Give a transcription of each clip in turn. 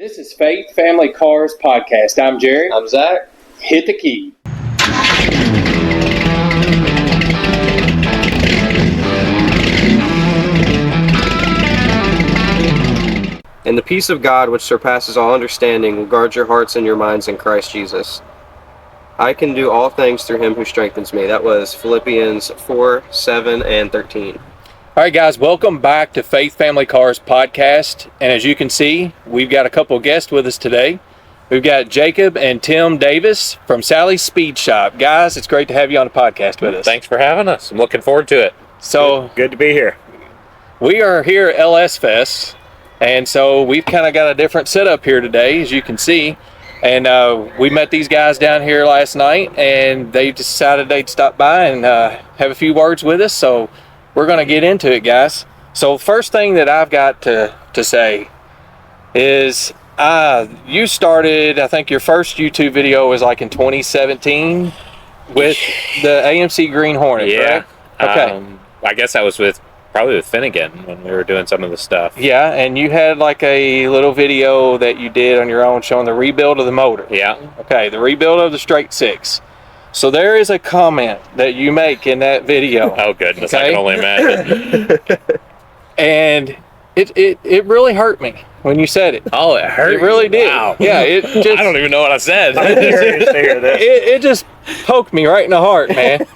This is Faith Family Cars Podcast. I'm Jerry. I'm Zach. Hit the key. And the peace of God, which surpasses all understanding, will guard your hearts and your minds in Christ Jesus. I can do all things through him who strengthens me. That was Philippians 4, 7, and 13. All right, guys, welcome back to Faith Family Cars Podcast. And as you can see, we've got a couple of guests with us today. We've got Jacob and Tim Davis from Sally's Speed Shop. Guys, it's great to have you on the podcast with us. Thanks for having us. I'm looking forward to it. So Good to be here. we are here at LS Fest, and so we've kind of got a different setup here today, as you can see. And we met these guys down here last night, and they decided they'd stop by and have a few words with us. So we're going to get into it, guys. So first thing that I've got to say is you started, I think your first YouTube video was like in 2017 with the AMC Green Hornet, Yeah. correct? Okay. I guess I was probably with Finnegan when we were doing some of the stuff. Yeah, and you had like a little video that you did on your own showing the rebuild of the motor. Yeah. Okay, the rebuild of the straight six. So there is a comment that you make in that video. Oh, goodness. Okay. I can only imagine. And it really hurt me when you said it. Oh, it hurt. It really did. Wow. Yeah, it just I don't even know what I said. it just poked me right in the heart, man.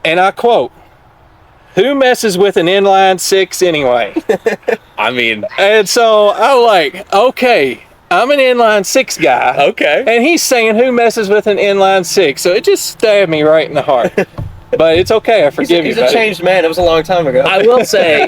And I quote, "Who messes with an inline six anyway?" I mean, And so I'm like, okay, I'm an inline six guy. okay. And he's saying, who messes with an inline six? So it just stabbed me right in the heart. But it's okay, I forgive you, He's a buddy. changed man. It was a long time ago. I will say,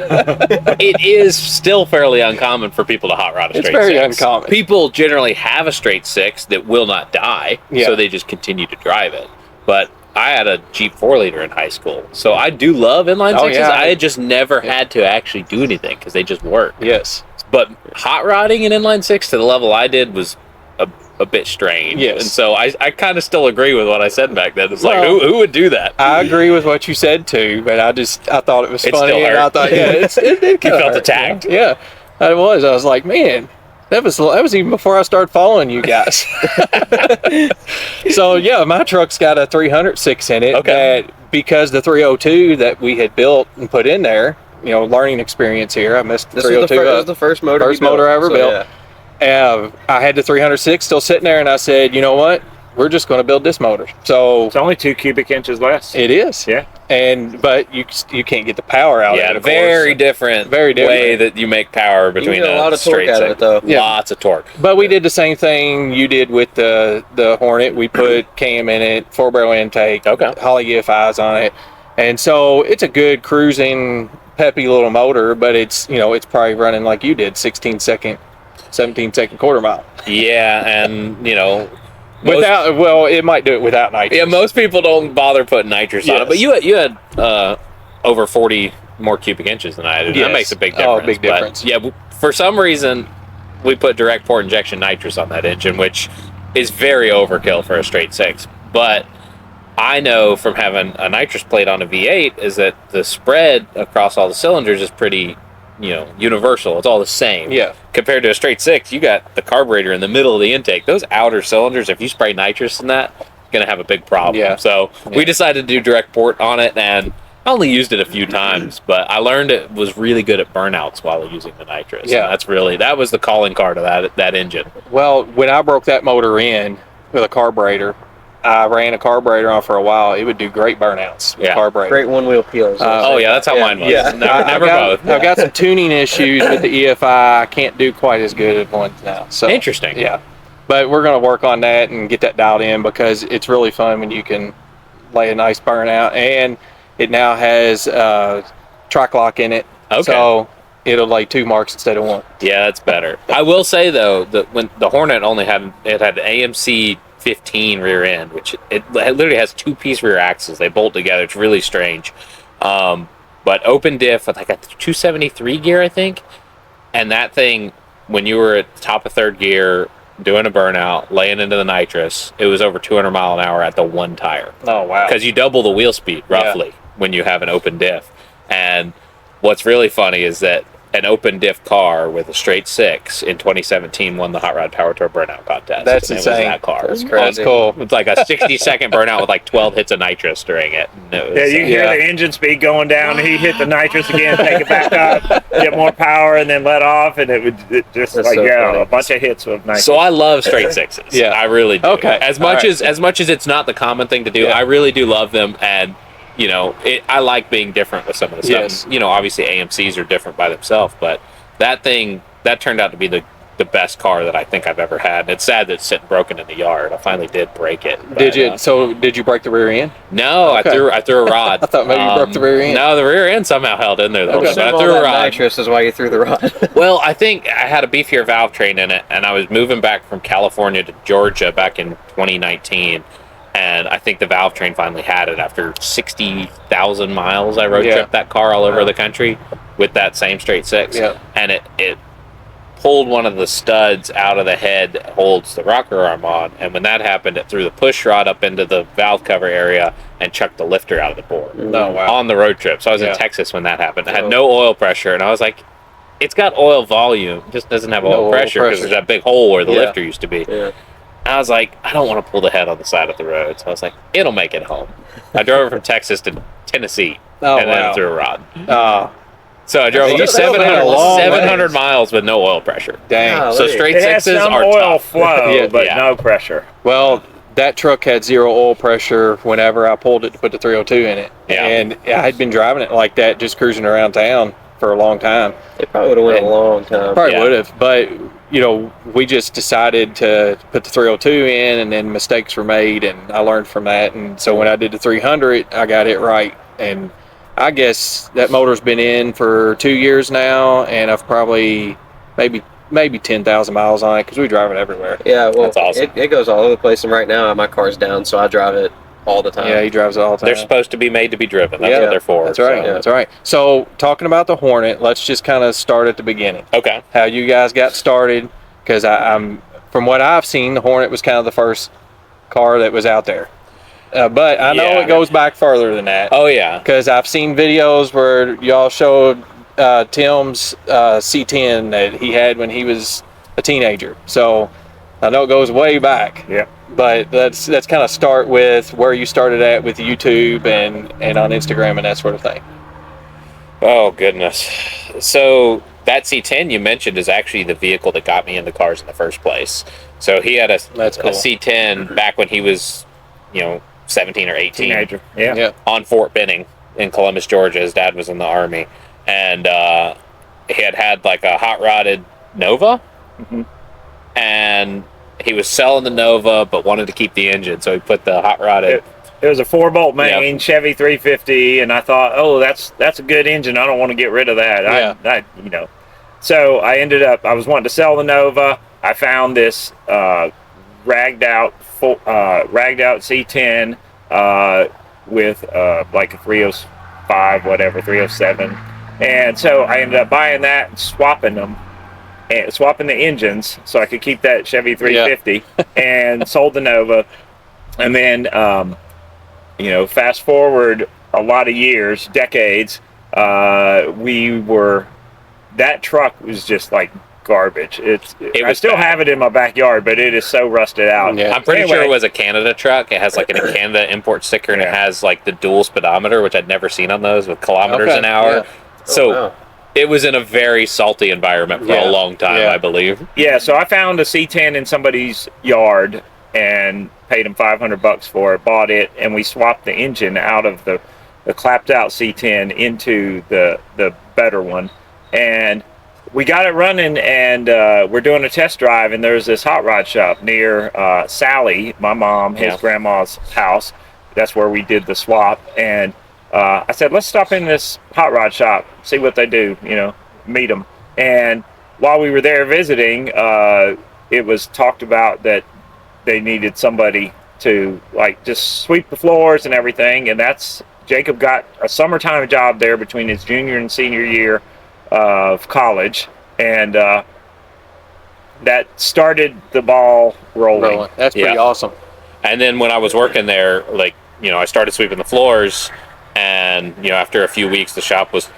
it is still fairly uncommon for people to hot rod a It's straight very six. uncommon. People generally have a straight six that will not die, Yeah. so they just continue to drive it. But I had a Jeep 4-liter in high school, so I do love inline Oh, sixes. yeah. I had just never had to actually do anything because they just work. Yes. But hot rodding an inline six to the level I did was a bit strange. Yes. And so I kind of still agree with what I said back then. It's like, Well, who would do that? I agree with what you said too, but I thought it was It funny. still And I hurt. thought, yeah, it You kinda felt hurt, attacked? Yeah, it was. I was like, man, that was even before I started following you guys. So yeah, my truck's got a 306 in it. Okay. That because the 302 that we had built and put in there, learning experience here. I missed the This 302. was the first motor. First you built, motor I ever so, built. yeah. I had the 306 still sitting there, and I said, you know what? We're just going to build this motor. So It's only 2 cubic inches less. it is. Yeah. But you can't get the power out of Yeah, it. Of very course. different, Very different way that you make power between get a lot of torque straight out of six. it, though. Yeah. Lots of torque. But we did the same thing you did with the Hornet. We put cam in it, 4-barrel intake, Okay. Holly EFIs on it, and so it's a good cruising, peppy little motor. But it's it's probably running like you did, 17-second quarter mile. Yeah, and It might do it without nitrous. yeah, most people don't bother putting nitrous on Yes. it. But you had over 40 more cubic inches than I did. Yes. That makes a big Oh, difference. a big But, difference. yeah, for some reason, we put direct port injection nitrous on that engine, which is very overkill for a straight six. But I know from having a nitrous plate on a V8 is that the spread across all the cylinders is pretty, universal. It's all the same. Yeah. Compared to a straight six, you got the carburetor in the middle of the intake. Those outer cylinders, if you spray nitrous in that, you're going to have a big problem. Yeah. So we decided to do direct port on it, and I only used it a few times, but I learned it was really good at burnouts while using the nitrous. Yeah. And that was the calling card of that engine. Well, when I broke that motor in with a carburetor, I ran a carburetor on for a while. It would do great burnouts with Yeah. carburetor. Great one-wheel peels. Oh yeah, that's how mine was. Yeah. Never both. I've got some tuning issues with the EFI. I can't do quite as good as one now. So Interesting. Yeah, but we're going to work on that and get that dialed in because it's really fun when you can lay a nice burnout, and it now has Tri-Clock in it. Okay. So it'll lay 2 marks instead of 1. Yeah, that's better. I will say though that when the Hornet only had an AMC 15 rear end, which it literally has 2-piece rear axles. They bolt together. It's really strange. But open diff with like a 273 gear, I think. And that thing, when you were at the top of 3rd gear, doing a burnout, laying into the nitrous, it was over 200 mile an hour at the one tire. Oh wow! Because you double the wheel speed roughly when you have an open diff. And what's really funny is that an open diff car with a straight six in 2017 won the Hot Rod Power Tour burnout contest. That's And insane. It was that car. That's crazy. Cool. It's like a 60-second burnout with like 12 hits of nitrous during it. And it was, Yeah, you hear Yeah. the engine speed going down. He hit the nitrous again, take it back up, get more power, and then let off, and it just That's like so funny. a bunch of hits with nitrous. So I love straight sixes. Yeah. I really do. Okay. As All much right. as much as it's not the common thing to do, Yeah. I really do love them. And you know, I like being different with some of the stuff. Yes. You know, obviously AMCs are different by themselves, but that turned out to be the best car that I think I've ever had. And it's sad that it's sitting broken in the yard. I finally did break it. Did but, you? So did you break the rear end? No, Okay. I threw a rod. I thought maybe you broke the rear end. No, the rear end somehow held in there though. Okay. But I All threw a that rod. nitrous is why you threw the rod. Well, I think I had a beefier valve train in it, and I was moving back from California to Georgia back in 2019, and I think the valve train finally had it after 60,000 miles. I road Yeah. tripped that car all over the country with that same straight six, Yeah. and it pulled one of the studs out of the head that holds the rocker arm on, and when that happened, it threw the push rod up into the valve cover area and chucked the lifter out of the bore No, wow. on the road trip. So I was Yeah. in Texas when that happened. I had Oh. no oil pressure, and I was like, it's got oil volume, it just doesn't have No oil oil pressure because pressure. there's that big hole where the Yeah. lifter used to be. Yeah. I was like, I don't want to pull the head on the side of the road. So I was like, it'll make it home. I drove it from Texas to Tennessee Oh, and wow. then threw a rod. Oh, So I drove You about still been a 700, long 700 ways. miles with no oil pressure. dang. Wow. So straight it has sixes some are oil tough. flow, Yeah. but Yeah. no pressure. Well, that truck had zero oil pressure whenever I pulled it to put the 302 in it. Yeah. And I had been driving it like that, just cruising around town for a long time. It probably would have went And a long time. Probably Yeah. would have, but you know, we just decided to put the 302 in, and then mistakes were made, and I learned from that. And so when I did the 300, I got it right. And I guess that motor's been in for 2 years now, and I've probably maybe 10,000 miles on it because we drive it everywhere. Yeah, well, That's awesome. it goes all over the place, and right now my car's down, so I drive it all the time. Yeah, he drives it all the time. They're supposed to be made to be driven. That's Yeah. what they're for. That's right. So. That's right. So talking about the Hornet, let's just kind of start at the beginning. Okay. How you guys got started? Because I'm from what I've seen, the Hornet was kind of the first car that was out there. But I know Yeah. it goes back further than that. Oh, yeah. Because I've seen videos where y'all showed Tim's C10 that he had when he was a teenager. So I know it goes way back. Yeah. But let's kind of start with where you started at with YouTube and on Instagram and that sort of thing. Oh, goodness. So that C10 you mentioned is actually the vehicle that got me into cars in the first place. So he had a That's cool. C10 back when he was, 17 or 18 Teenager. Yeah. Yeah. on Fort Benning in Columbus, Georgia. His dad was in the Army. And he had like a hot rodded Nova. Mhm. And he was selling the Nova but wanted to keep the engine. So he put the hot rodded. It was a 4-bolt main Yep. Chevy 350, and I thought, oh, that's a good engine. I don't want to get rid of that. Yeah. So I was wanting to sell the Nova. I found this ragged out C10 with like a 305, whatever, 307, and so I ended up buying that and swapping them. And swapping the engines so I could keep that Chevy 350 and sold the Nova. And then, fast forward a lot of years, decades, that truck was just like garbage. I was still bad. have it in my backyard, but it is so rusted out. Yeah. I'm pretty Anyway. sure it was a Canada truck. It has like a Canada import sticker, and it Yeah. has like the dual speedometer, which I'd never seen on those with kilometers Okay, an hour. yeah. So wow. it was in a very salty environment for Yeah. a long time, Yeah. I believe. Yeah, so I found a C10 in somebody's yard and paid him $500 for it, bought it, and we swapped the engine out of the clapped out C10 into the better one. And we got it running, and we're doing a test drive, and there's this hot rod shop near Sally, my mom, his Yeah. grandma's house. That's where we did the swap. And I said, let's stop in this hot rod shop, see what they do, meet them. And while we were there visiting, it was talked about that they needed somebody to like just sweep the floors and everything. And Jacob got a summertime job there between his junior and senior year of college. And that started the ball rolling. That's pretty Yeah. awesome. And then when I was working there, I started sweeping the floors, and after a few weeks, the shop was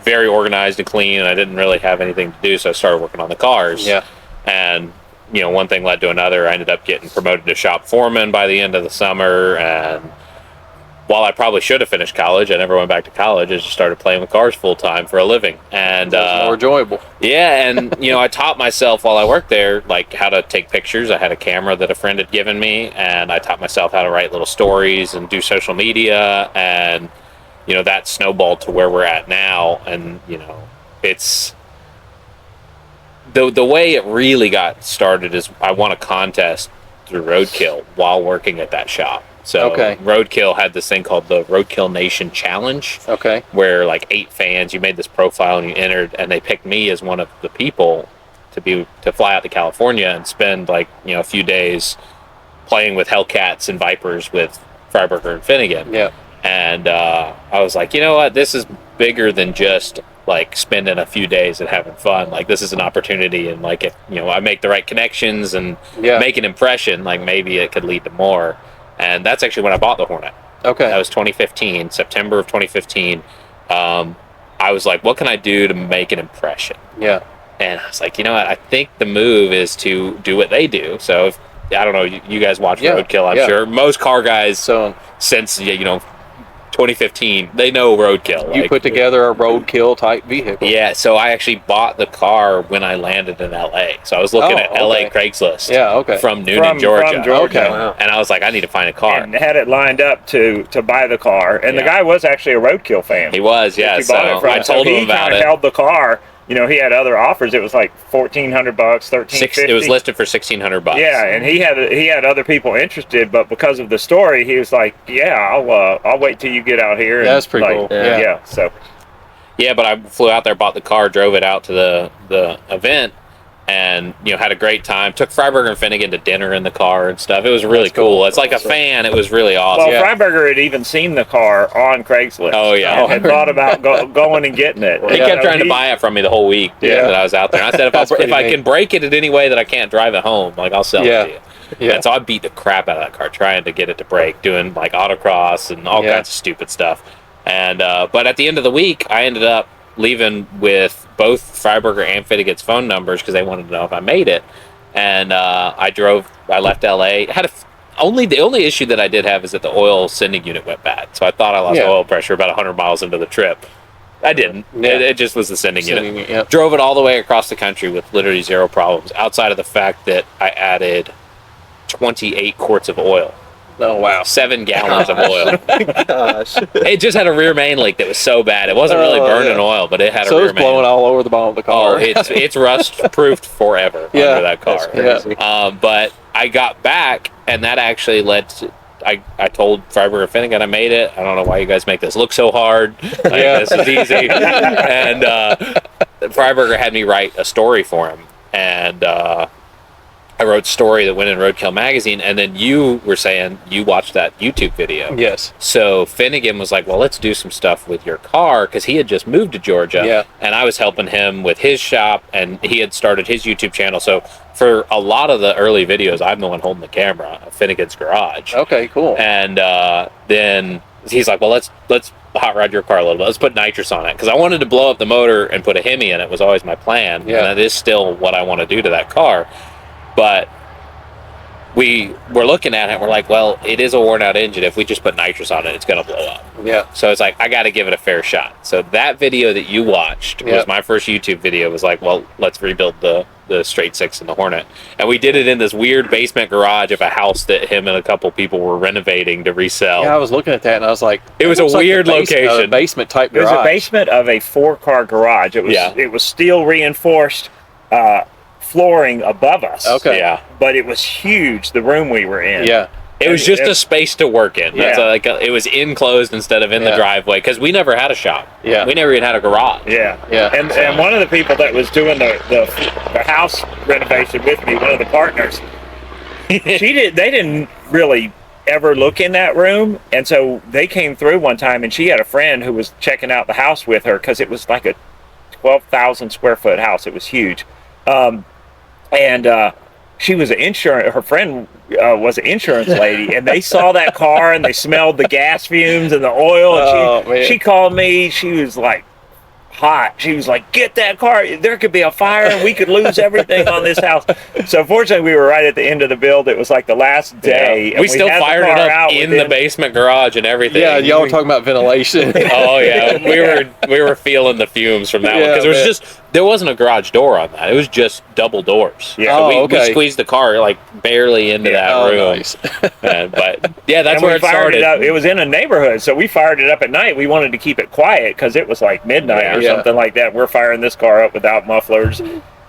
very organized and clean, and I didn't really have anything to do, so I started working on the cars. Yeah. And one thing led to another. I ended up getting promoted to shop foreman by the end of the summer, and while I probably should have finished college, I never went back to college. I just started playing with cars full time for a living, and It was more enjoyable. yeah, and I taught myself while I worked there, like, how to take pictures. I had a camera that a friend had given me, and I taught myself how to write little stories and do social media, and that snowballed to where we're at now. And it's the way it really got started is I won a contest through Roadkill while working at that shop. So Okay. Roadkill had this thing called the Roadkill Nation Challenge, Okay. where like 8 fans, you made this profile and you entered, and they picked me as one of the people to fly out to California and spend like a few days playing with Hellcats and Vipers with Freiberger and Finnegan. Yeah. And I was like, you know what, this is bigger than just like spending a few days and having fun. Like, this is an opportunity, and like if I make the right connections and Yeah. make an impression, like maybe it could lead to more. And that's actually when I bought the Hornet. Okay. That was 2015, September of 2015. I was like, what can I do to make an impression? Yeah. And I was like, you know what? I think the move is to do what they do. So I don't know, you guys watch Yeah, Roadkill, I'm yeah. sure. Most car guys, So 2015, they know Roadkill. you Like, put together a roadkill type vehicle. yeah, so I actually bought the car when I landed in LA. So I was looking Oh, at LA okay. Craigslist Yeah. Okay. from Noonan, Georgia. From Georgia. Okay. Wow. And I was like, I need to find a car. And had it lined up to buy the car. And the Yeah. guy was actually a Roadkill fan. He was, yeah. He So bought it from. I told so him about he it. held the car. He had other offers. It was like $1,400, $1,350. It was listed for $1,600. Yeah, and he had other people interested, but because of the story, he was like, "Yeah, I'll wait till you get out here." Yeah, that's pretty like, cool. Yeah. Yeah. So Yeah, but I flew out there, bought the car, drove it out to the event, and had a great time. Took Freiberger and Finnegan to dinner in the car and stuff. It was really That's cool. cool. It's like a fan. It was really awesome. well, Yeah. Freiberger had even seen the car on Craigslist. Oh, yeah. and had thought about going and getting it. He Yeah. kept trying to buy it from me the whole week Yeah. that I was out there. And I said, if I can break it in any way that I can't drive it home, like, I'll sell Yeah. it to you. Yeah. And so I beat the crap out of that car trying to get it to break, doing like autocross and all Yeah. kinds of stupid stuff. And but at the end of the week, I ended up leaving with both Freiberger and Finnegan's phone numbers because they wanted to know if I made it. And I left LA. The only issue that I did have is that the oil sending unit went bad. So I thought I lost Yeah. oil pressure about 100 miles into the trip. I didn't. Yeah. It just was the sending unit. Yeah. Drove it all the way across the country with literally zero problems, outside of the fact that I added 28 quarts of oil, Oh wow. 7 gallons of oil. Gosh. It just had a rear main leak that was so bad. It wasn't really Oh, burning yeah. oil, but it had So a it rear was blowing main. all over the bottom of the car. Oh, it's rust proofed forever Yeah, under that car. That's crazy. But I got back, and that actually led to. I told Freiberger and Finnegan I made it. I don't know why you guys make this look so hard. Like, Yeah. this is easy. And Freiberger had me write a story for him, and I wrote a story that went in Roadkill magazine. And then you were saying you watched that YouTube video. Yes. So Finnegan was like, well, let's do some stuff with your car, because he had just moved to Georgia. Yeah. And I was helping him with his shop, and he had started his YouTube channel. So for a lot of the early videos, I'm the one holding the camera at Finnegan's garage. Okay. Cool. And then he's like, well, let's hot rod your car a little bit. Let's put nitrous on it, because I wanted to blow up the motor and put a Hemi in it. Was always my plan. Yeah. And that is still what I want to do to that car. But we were looking at it, we're like, well, it is a worn out engine. If we just put nitrous on it, it's going to blow up. Yeah. So it's like, I got to give it a fair shot. So that video that you watched Yeah. was my first YouTube video. Was like, well, let's rebuild the straight six in the Hornet. And we did it in this weird basement garage of a house that him and a couple people were renovating to resell. Yeah, I was looking at that and I was like, It was that a looks like weird the base- location. basement type it was garage. a basement of a 4-car garage. It was Yeah. it was steel reinforced flooring above us. Okay. Yeah. But it was huge, the room we were in. Yeah. It was just a space to work in. That's Yeah. it was enclosed instead of in the Yeah. driveway, because we never had a shop. Yeah. We never even had a garage. Yeah. Yeah. And one of the people that was doing the house renovation with me, one of the partners, they didn't really ever look in that room, and so they came through one time, and she had a friend who was checking out the house with her, because it was like a 12,000 square foot house. It was huge. She was her friend was an insurance lady, and they saw that car and they smelled the gas fumes and the oil. And Oh, man. she called me. She was like hot. She was like, "Get that car! There could be a fire, and we could lose everything on this house." So fortunately, we were right at the end of the build. It was like the last day. And we still had the fired it car up out in within- the basement garage and everything. Yeah, y'all were talking about ventilation. Oh yeah, we were feeling the fumes from that one because there wasn't a garage door on that. It was just double doors. Yeah. So Oh, we okay. squeezed the car like barely into that Oh, room. nice. But yeah, that's and where we it fired started. it up. It was in a neighborhood, so we fired it up at night. We wanted to keep it quiet because it was like midnight or Yeah. something like that. We're firing this car up without mufflers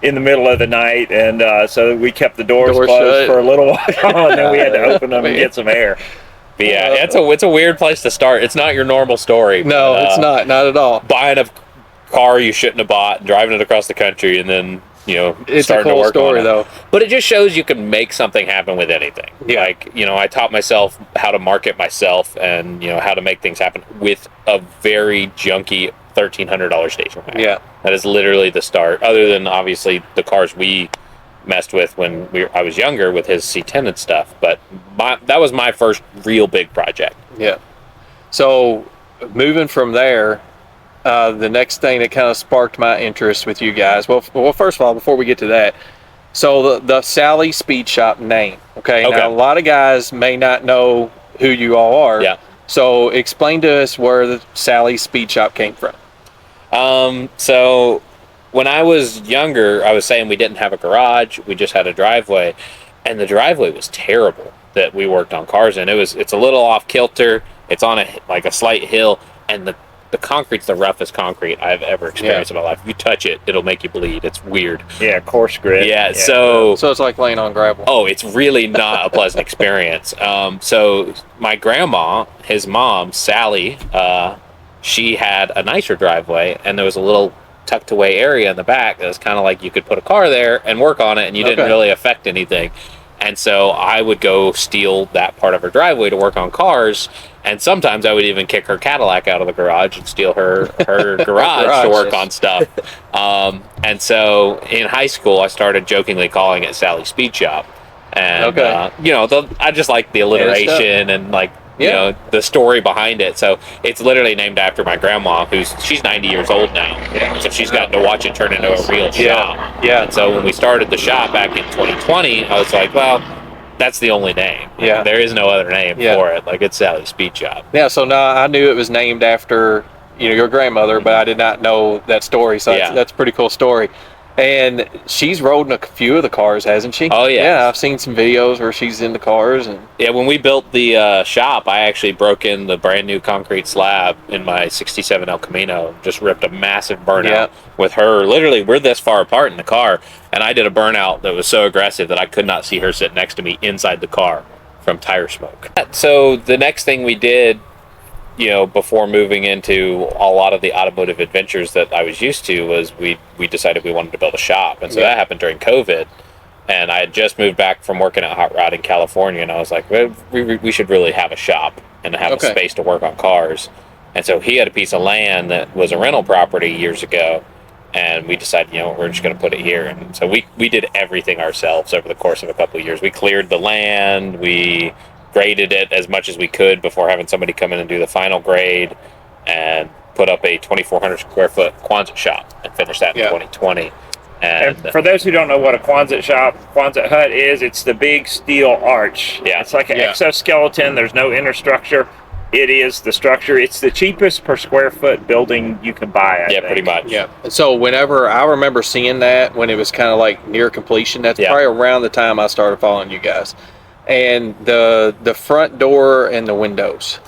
in the middle of the night, and so we kept the doors Doors closed shut. for a little while, and then we had to open them and get some air. But yeah, it's a weird place to start. It's not your normal story. No, but, it's not at all. buying a car you shouldn't have bought, driving it across the country, and then It's a starting to cool work story on it. though. But it just shows you can make something happen with anything. Yeah. Like I taught myself how to market myself, and how to make things happen with a very junky $1,300 station wagon. Yeah. That is literally the start. Other than obviously the cars we messed with when I was younger with his C10 and stuff, but that was my first real big project. Yeah. So moving from there, the next thing that kind of sparked my interest with you guys. Well, first of all, before we get to that, so the Sally Speed Shop name. Okay. Okay. Now a lot of guys may not know who you all are. Yeah. So explain to us where the Sally Speed Shop came from. So when I was younger, I was saying we didn't have a garage, we just had a driveway, and the driveway was terrible that we worked on cars in. It's a little off kilter, it's on a slight hill, and the concrete's the roughest concrete I've ever experienced in my life. If you touch it, it'll make you bleed. It's weird. Yeah, coarse grit. Yeah, so it's like laying on gravel. oh, it's really not a pleasant experience. So my grandma, his mom, Sally, she had a nicer driveway, and there was a little tucked away area in the back that was kind of like you could put a car there and work on it, and you didn't really affect anything. And so I would go steal that part of her driveway to work on cars, and sometimes I would even kick her Cadillac out of the garage and steal her garage to work on stuff. And so in high school, I started jokingly calling it Sally Speed Shop. And, I just like the alliteration and the story behind it. So it's literally named after my grandma, she's 90 years old now. Yeah. So she's gotten to watch it turn into a real shop. Yeah. And so when we started the shop back in 2020, I was like, well, that's the only name. Yeah. There is no other name for it. Like, it's Sally Speed Shop. Yeah, so now I knew it was named after your grandmother, but I did not know that story. So that's a pretty cool story. And she's rode in a few of the cars, hasn't she? Oh, yeah. Yeah, I've seen some videos where she's in the cars. And yeah, when we built the shop, I actually broke in the brand new concrete slab in my 67 El Camino. Just ripped a massive burnout with her. Literally, we're this far apart in the car, and I did a burnout that was so aggressive that I could not see her sit next to me inside the car from tire smoke. So the next thing we did, before moving into a lot of the automotive adventures that I was used to, was we decided we wanted to build a shop. And so that happened during COVID. And I had just moved back from working at Hot Rod in California, and I was like, well, we should really have a shop and have a space to work on cars. And so he had a piece of land that was a rental property years ago, and we decided, we're just going to put it here. And so we did everything ourselves over the course of a couple of years. We cleared the land, we graded it as much as we could before having somebody come in and do the final grade, and put up a 2,400 square foot Quonset shop and finished that in 2020. And for those who don't know what a Quonset hut is, it's the big steel arch. Yeah. It's like an exoskeleton. There's no inner structure. It is the structure. It's the cheapest per square foot building you can buy. I think. Pretty much. yeah. So whenever I remember seeing that when it was kind of like near completion, that's probably around the time I started following you guys. And the front door and the windows.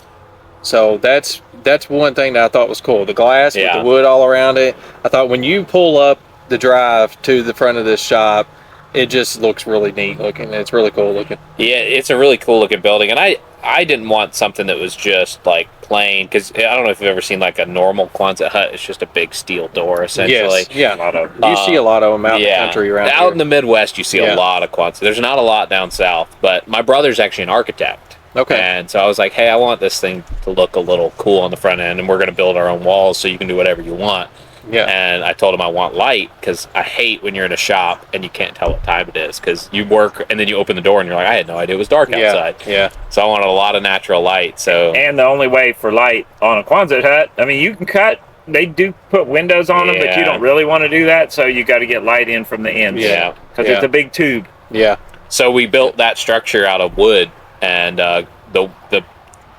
So that's one thing that I thought was cool. The glass with the wood all around it. I thought when you pull up the drive to the front of this shop, it just looks really neat looking. It's really cool looking. Yeah, it's a really cool looking building, and I didn't want something that was just like plain, because I don't know if you've ever seen like a normal Quonset hut. It's just a big steel door essentially. Yes, yeah. A lot of You see a lot of them out in the country around out here. in the Midwest, you see a lot of Quonset. There's not a lot down south, but my brother's actually an architect. Okay. And so I was like, hey, I want this thing to look a little cool on the front end, and we're going to build our own walls so you can do whatever you want. Yeah. And I told him I want light, because I hate when you're in a shop and you can't tell what time it is, because you work and then you open the door and you're like, I had no idea it was dark outside. Yeah. So I wanted a lot of natural light. So And the only way for light on a Quonset hut, I mean, you can cut they do put windows on them, but you Yeah. don't really want to do that, so you got to get light in from the ends. Yeah. Because it's a big tube. Yeah. So we built that structure out of wood, and the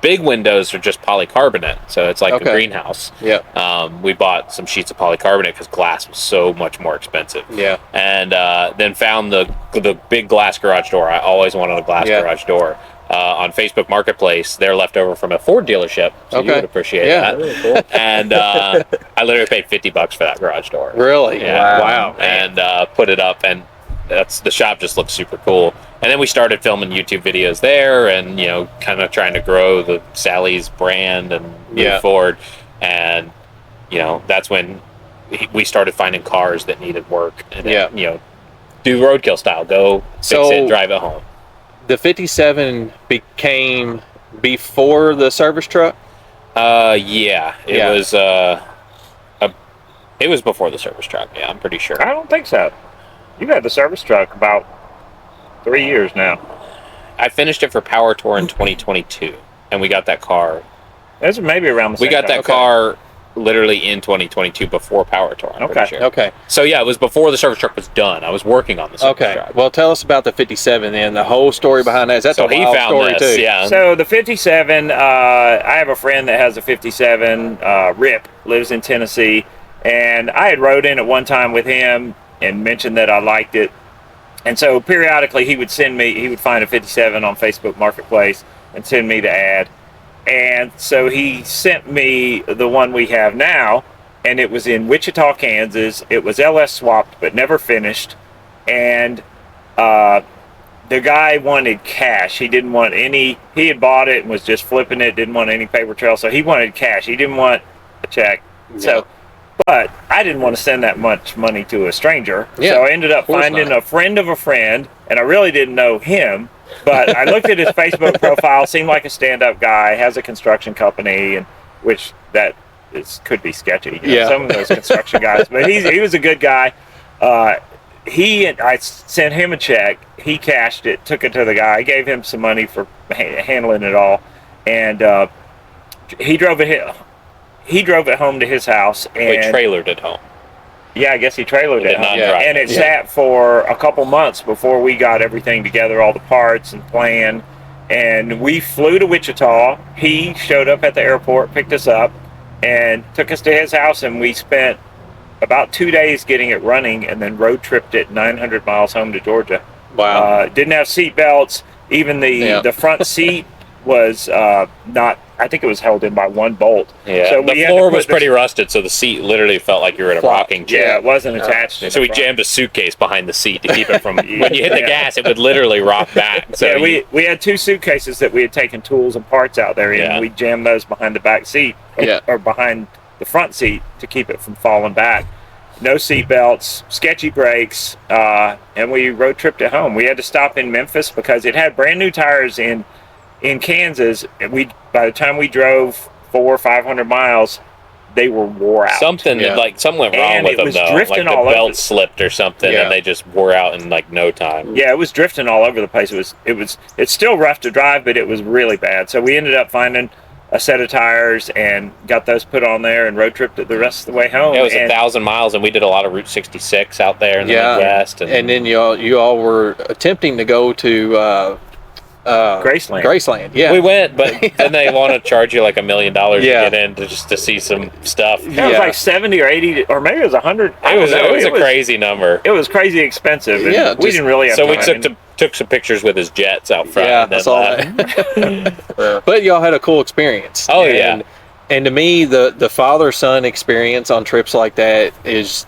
big windows are just polycarbonate, so it's like a greenhouse. Yeah. We bought some sheets of polycarbonate because glass was so much more expensive. Yeah. And then found the big glass garage door. I always wanted a glass garage door. On Facebook Marketplace, they're left over from a Ford dealership, so you would appreciate that. Really cool. And I literally paid $50 for that garage door. Really? Yeah. Wow. And put it up, and the shop just looks super cool. And then we started filming YouTube videos there, and kind of trying to grow the Sally's brand and move forward. And that's when we started finding cars that needed work, and then, do roadkill style, go fix it, drive it home. The 57 became before the service truck? It was before the service truck. Yeah, I'm pretty sure. I don't think so. You've had the service truck about 3 years now. I finished it for Power Tour in 2022, and we got that car. That's maybe around the same We got time. that car literally in 2022 before Power Tour. I'm pretty sure. Okay. So yeah, it was before the service truck was done. I was working on the service truck. Well, tell us about the 57 then. The whole story behind that. That's So a he wild found story this, too. yeah. So the 57, I have a friend that has a 57. Rip lives in Tennessee, and I had rode in at one time with him and mentioned that I liked it. And so periodically he would find a 57 on Facebook Marketplace and send me the ad. And so he sent me the one we have now, and it was in Wichita, Kansas. It was LS swapped, but never finished. And the guy wanted cash. He didn't want any, he had bought it and was just flipping it, didn't want any paper trail. So he wanted cash. He didn't want a check. So, but I didn't want to send that much money to a stranger. Yeah, so I ended up finding not. a friend of a friend, and I really didn't know him. But I looked at his Facebook profile, seemed like a stand-up guy, has a construction company, and which could be sketchy. Some of those construction guys, but he was a good guy. I sent him a check. He cashed it, took it to the guy. I gave him some money for handling it all, and he drove it. He drove it home to his house, and We trailered it home. yeah, I guess he trailered We it did not home. drive And it. it sat for a couple months before we got everything together, all the parts and plan. And we flew to Wichita. He showed up at the airport, picked us up, and took us to his house. And we spent about 2 days getting it running, and then road tripped it 900 miles home to Georgia. Wow. Didn't have seat belts. Even the front seat was not. I think it was held in by one bolt. Yeah, So the we had to floor put was pretty rusted, so the seat literally felt like you were in a rocking chair. Yeah, it wasn't attached to So we the front. jammed a suitcase behind the seat to keep it from. When you hit the Yeah. gas, it would literally rock back. So Yeah, we had 2 suitcases that we had taken tools and parts out there in. Yeah. We jammed those behind the back seat or behind the front seat to keep it from falling back. No seat belts, sketchy brakes, and we road tripped it home. We had to stop in Memphis because it had brand new tires in Kansas. And by the time we drove 400 or 500 miles, they were wore out. something went wrong And with it them was though. drifting Like the all over. belt slipped or something, Yeah. and they just wore out in like no time. Yeah, it was drifting all over the place. It's still rough to drive, but it was really bad. So we ended up finding a set of tires and got those put on there and road tripped it the rest of the way home. It was And 1,000 miles, and we did a lot of Route 66 out there in the Yeah. Midwest. And then you all were attempting to go to Graceland. Graceland. Yeah. we went, but then they want to charge you like $1 million to Yeah. get in to see some stuff. It was Yeah. like 70 or 80, or maybe it was 100. I It was don't know. a crazy number. It was crazy expensive. And Yeah, we didn't really have So we time. took some pictures with his jets out front. Yeah, and I then saw left. that. But y'all had a cool experience. Oh, yeah. And to me, the father-son experience on trips like that it's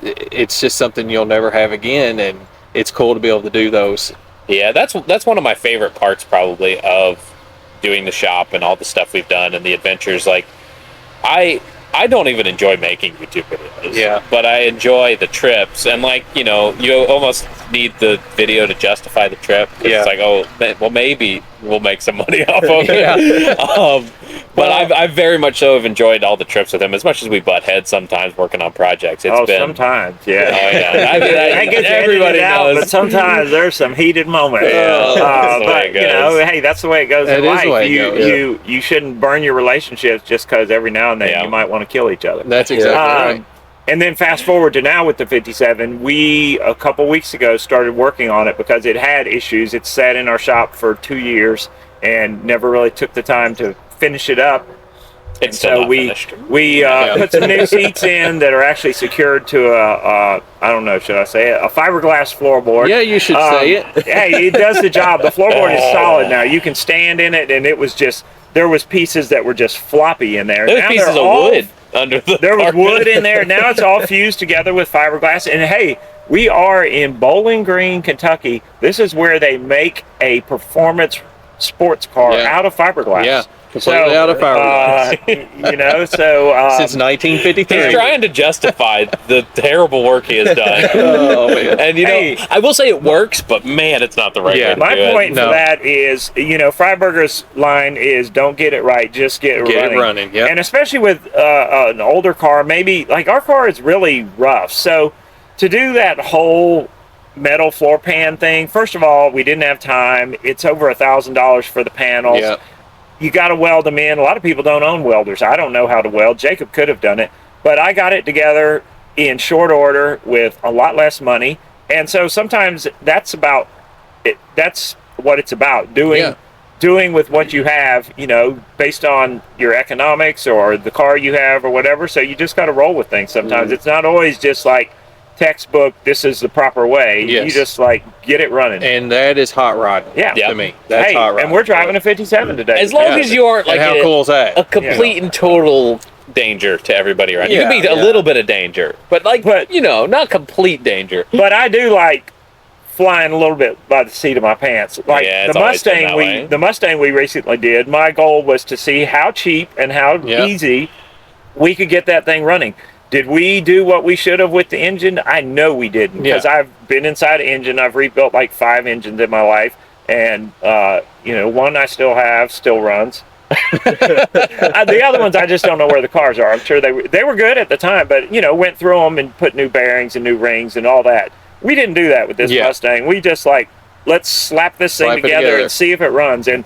just something you'll never have again, and it's cool to be able to do those. Yeah, that's one of my favorite parts probably of doing the shop and all the stuff we've done and the adventures. Like, I don't even enjoy making YouTube videos. Yeah. But I enjoy the trips, and you almost need the video to justify the trip. 'Cause Yeah. It's like, well, maybe we'll make some money off of it. Yeah. But I've very much so have enjoyed all the trips with him, as much as we butt heads sometimes working on projects. It's been sometimes, yeah. Oh yeah, I mean, I get everybody out, knows. but sometimes there's some heated moments. That's the way it But you know, goes. hey, that's the way it goes That in is the life. way it goes. You shouldn't burn your relationships just because every now and then you might want to kill each other. That's exactly right. And then fast forward to now with the 57, we a couple weeks ago started working on it because it had issues. It sat in our shop for 2 years and never really took the time to finish it up. It's still not finished. We put some new seats in that are actually secured to I don't know, should I say it? A fiberglass floorboard. Yeah, you should say it. Hey, it does the job. The floorboard is solid now. You can stand in it, and it was just, there was pieces that were just floppy in there. There was Now pieces they're of all- wood under the There was carpet. wood in there. Now it's all fused together with fiberglass. And hey, we are in Bowling Green, Kentucky. This is where they make a performance sports car out of fiberglass. Yeah. Completely out of fiberglass. You know, so Since 1953. He's trying to justify the terrible work he has done. Oh, man. And you know, I will say it works, but man, it's not the right way to my do it. point for that is, you know, Freiburger's line is don't get it right, just get it running. Yep. And especially with an older car, maybe like our car is really rough. So to do that whole metal floor pan thing, first of all, we didn't have time. It's over $1,000 for the panels. Yep. You got to weld them in. A lot of people don't own welders. I don't know how to weld. Jacob could have done it, but I got it together in short order with a lot less money. And so sometimes that's about it. That's what it's about, doing with what you have, you know, based on your economics or the car you have or whatever. So you just got to roll with things sometimes. It's not always just like textbook, this is the proper way. You just like get it running. And that is hot rod to me. That's hot rod. And we're driving a 57 today. As long as you aren't like how cool is that? a complete and total danger to everybody around. You can be a little bit of danger, but you know, not complete danger. But I do like flying a little bit by the seat of my pants. Like the Mustang we recently did, my goal was to see how cheap and how easy we could get that thing running. Did we do what we should have with the engine? I know we didn't, because I've been inside an engine. I've rebuilt like 5 engines in my life, and you know, one I still have, still runs. The other ones I just don't know where the cars are. I'm sure they were good at the time, but you know, went through them and put new bearings and new rings and all that. We didn't do that with this Mustang. We just like, let's slap this thing together and see if it runs. And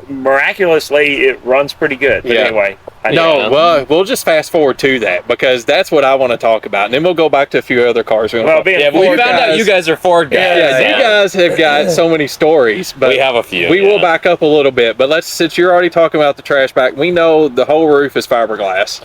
miraculously, it runs pretty good. But anyway. Well, we'll just fast forward to that, because that's what I want to talk about, and then we'll go back to a few other cars. We found out you guys are Ford guys. You guys have got so many stories, but we have a few. We will back up a little bit, but since you're already talking about the trash back, we know the whole roof is fiberglass.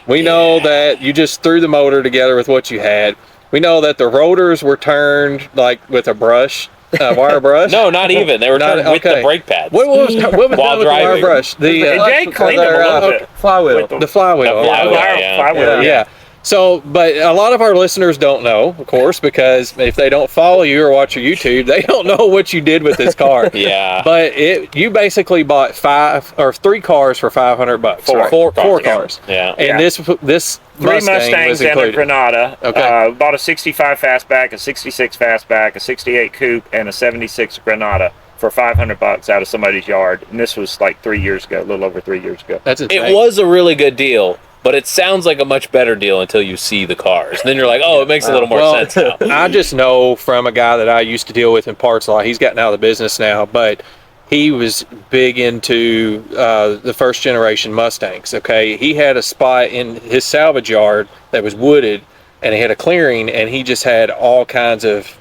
We know that you just threw the motor together with what you had. We know that the rotors were turned like with a brush. Wire brush? No, not even. They were turned with the brake pads. What was done with the wire brush? Jake cleaned them a little bit. Flywheel. The flywheel. Yeah. So, but a lot of our listeners don't know, of course, because if they don't follow you or watch your YouTube, they don't know what you did with this car. But you basically bought 3 cars for $500. Four cars. Yeah. And this 3 Mustangs and a Granada. Okay. Bought a 65 fastback, a 66 fastback, a 68 coupe, and a 76 Granada for $500 out of somebody's yard. And this was like 3 years ago, a little over 3 years ago. That's insane. It was a really good deal, but it sounds like a much better deal until you see the cars. Then you're like, oh, it makes a little more sense now. I just know from a guy that I used to deal with in parts a lot. He's gotten out of the business now, but he was big into the first generation Mustangs. Okay, he had a spot in his salvage yard that was wooded, and he had a clearing, and he just had all kinds of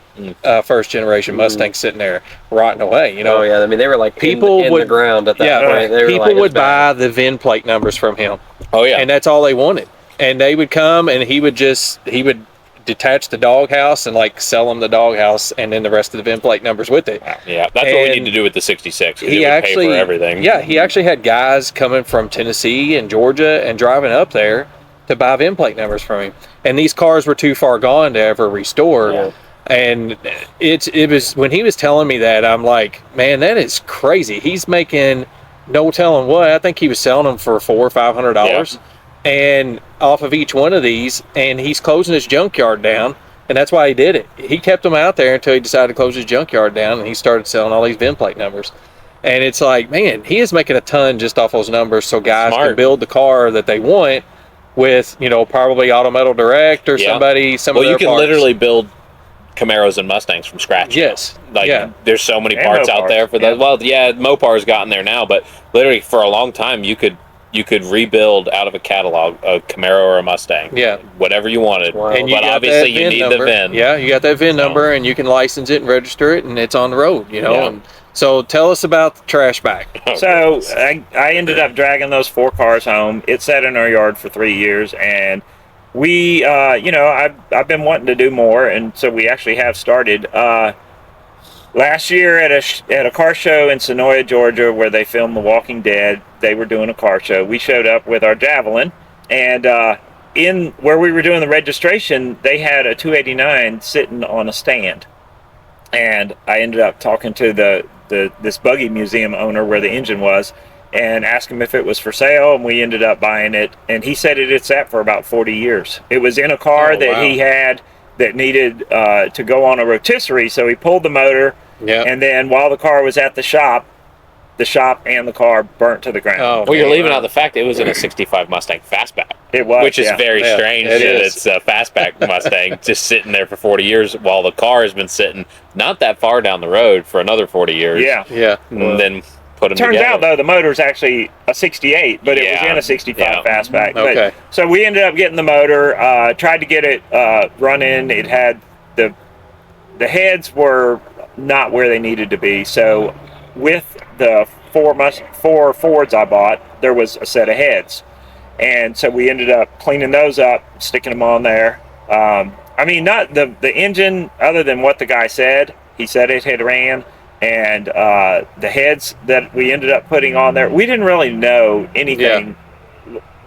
first generation Mustangs sitting there rotting away. You know, I mean, they were like people in the ground at that point. They were people would buy the VIN plate numbers from him. Oh yeah, and that's all they wanted. And they would come, and he would detach the doghouse and like sell them the doghouse, and then the rest of the VIN plate numbers with it. Yeah, that's what we need to do with the 66. He actually pay for everything. Yeah, he actually had guys coming from Tennessee and Georgia and driving up there to buy VIN plate numbers from him. And these cars were too far gone to ever restore. Yeah. And it was when he was telling me that, I'm like, man, that is crazy. He's making no telling what. I think he was selling them for $400 or $500. And off of each one of these, and he's closing his junkyard down, and that's why he did it. He kept them out there until he decided to close his junkyard down, and he started selling all these VIN plate numbers. And it's like, man, he is making a ton just off those numbers, so guys Smart. can build the car that they want with, probably Auto Metal Direct or Yeah. somebody. Some Well, of you their can parts. literally build Camaros and Mustangs from scratch. Yes. Like, Yeah. there's so many And parts out Mopars, there for yeah. those. Well, yeah, Mopar's gotten there now, but literally for a long time, you could rebuild out of a catalog a Camaro or a Mustang. Yeah. Whatever you wanted. Wow. And you But got obviously that you need number. the VIN. Yeah, you got that VIN So- number, and you can license it and register it, and it's on the road. Yeah. And so tell us about the trash bag. So I ended up dragging those 4 cars home. It sat in our yard for 3 years, and we, I've been wanting to do more, and so we actually have started. Last year at a car show in Sonoya, Georgia, where they filmed The Walking Dead, they were doing a car show. We showed up with our Javelin, and in where we were doing the registration, they had a 289 sitting on a stand. And I ended up talking to this buggy museum owner where the engine was, and asked him if it was for sale, and we ended up buying it. And he said it had sat for about 40 years. It was in a car Oh, that wow. he had that needed to go on a rotisserie, so he pulled the motor, Yeah. and then while the car was at the shop and the car burnt to the ground. Oh, Well, you're man. leaving out the fact it was in a 65 Mustang Fastback. It was, Which is yeah. very Yeah, strange it that is. it's a Fastback Mustang just sitting there for 40 years while the car has been sitting not that far down the road for another 40 years. Yeah. Yeah. And then put them Turns together. out though the motor's actually a 68, but it was Yeah. in a 65 Yeah. fastback. Okay. But, so we ended up getting the motor, tried to get it running. It had the heads were not where they needed to be. So with the four Fords I bought, there was a set of heads, and so we ended up cleaning those up, sticking them on there. I mean, not the engine, other than what the guy said. He said it had ran, and the heads that we ended up putting on there, we didn't really know anything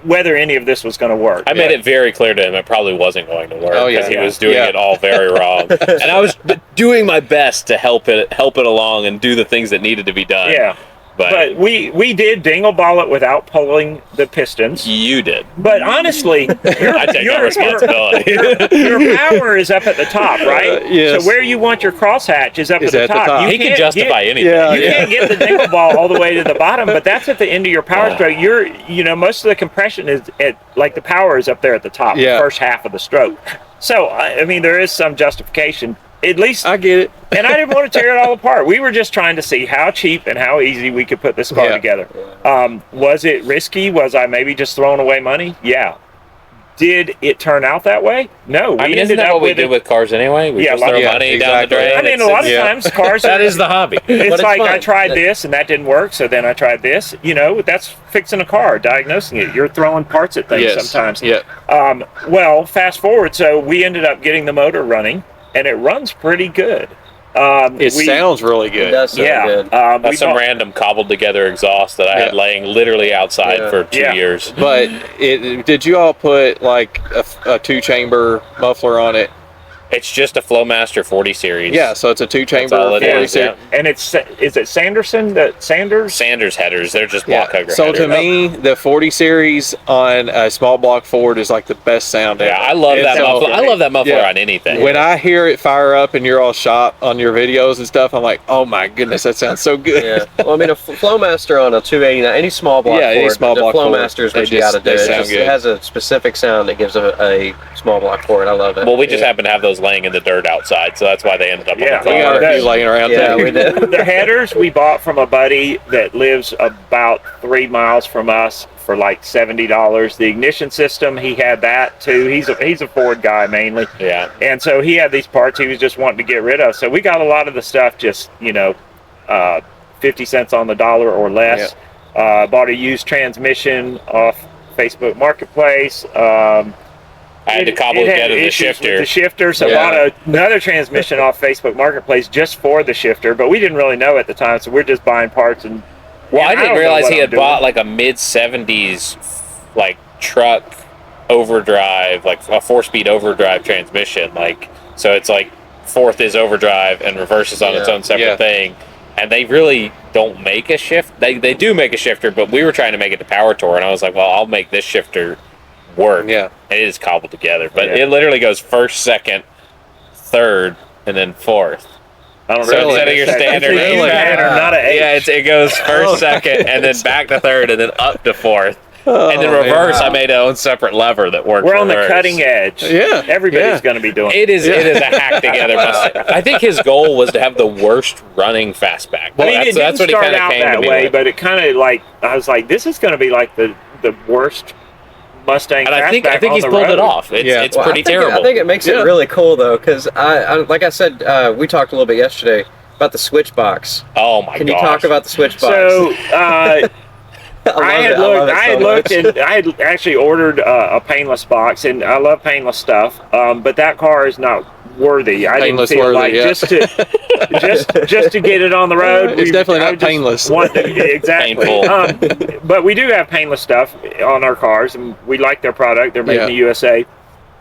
whether any of this was going to work. I made it very clear to him it probably wasn't going to work Oh, yeah. because he Yeah. was doing Yeah. it all very wrong, and I was doing my best to help it along and do the things that needed to be done. Yeah. But we did dingle ball it without pulling the pistons. You did. But honestly, I take no responsibility. your power is up at the top, right? yes. So where you want your crosshatch is up Is at the top. He can can't justify get, anything. Yeah, You can't get the dingle ball all the way to the bottom, but that's at the end of your power Yeah. stroke. Most of the compression is the power is up there at the top, Yeah. the first half of the stroke. So I mean, there is some justification. At least I get it. and I didn't want to tear it all apart. We were just trying to see how cheap and how easy we could put this car Yeah. together. Was it risky? Was I maybe just throwing away money? Yeah. Did it turn out that way? No. I mean, isn't ended that up what we with do it. with cars anyway? We Yeah, just like- throw yeah, money down the exactly. drain. I mean, a lot of Yeah. times cars That are, is the hobby. it's But like I fun. tried this and that didn't work, so then I tried this. That's fixing a car, diagnosing it. You're throwing parts at things Yes. sometimes. Yeah. Well, fast forward, so we ended up getting the motor running, and it runs pretty good. It sounds really It good. does sound Yeah. good. we That's some bought- random cobbled together exhaust that I had Yeah. laying literally outside Yeah. for 2 Yeah. years. But did you all put like a 2-chamber muffler on it? It's just a Flowmaster 40 series. Yeah, so it's a 2-chamber all it 40 is, series. yeah. And is it Sanderson? Sanders? Sanders headers. They're just Yeah. block hugger So headers. to me, the 40 series on a small block Ford is like the best sound ever. Yeah, I love And that so muffler. I love that muffler Yeah. on anything. When I hear it fire up and you're all shot on your videos and stuff, I'm like, oh my goodness, that sounds so good. Yeah. Well, I mean, a Flowmaster on a 289, any small block Yeah, any Ford, small the block Ford, Flowmaster is they what you got to just- do. they It, sound just, good. it has a specific sound that gives a small block Ford. I love it. Well, we just Yeah. happen to have those laying in the dirt outside, so that's why they ended up Yeah. on the We car. got a few That- laying around yeah, too. we did. The headers we bought from a buddy that lives about 3 miles from us for like $70. The ignition system, he had that too. He's a Ford guy mainly, Yeah. and so he had these parts he was just wanting to get rid of. So we got a lot of the stuff just 50 cents on the dollar or less. Bought a used transmission off Facebook Marketplace. I had to cobble it had together the issues with shifter. the shifter, so Yeah. bought another transmission off Facebook Marketplace just for the shifter, but we didn't really know at the time, so we're just buying parts. And Well, I don't didn't know realize what he I'm had doing. bought like a mid 70s like truck overdrive, like a 4-speed overdrive transmission. Like, so it's like fourth is overdrive and reverse is on its Yeah. own separate Yeah. thing. And they really don't make a shift. They do make a shifter, but we were trying to make it to Power Tour, and I was like, well, I'll make this shifter work. Yeah. And it is cobbled together, but Yeah. it literally goes first, second, third, and then fourth. I don't So know. instead of your standard it's a U pattern, not an H. Yeah, it goes first, second, and then back to third, and then up to fourth. And then reverse, I made a own separate lever that works. We're on reverse. the cutting edge. Yeah. Everybody's going to be doing It is a hack together Mustang. I think his goal was to have the worst running fastback. I mean, it didn't what he start kind of out came to that me way, with. but it kind of like, I was like, this is going to be like the worst Mustang And I think fastback on he's the pulled road. it off. It's Well, pretty I think terrible. I think it makes it really cool though, because I like I said, we talked a little bit yesterday about the switch box. Oh my god! Can you talk about the switch box? So I had love looked it so much. and I had actually ordered a painless box, and I love painless stuff. But that car is not worthy. I didn't Painless feel worthy, like yeah. just to get it on the road. It's definitely not I just painless. Exactly. Painful. But we do have painless stuff on our cars, and we like their product. They're made in the USA.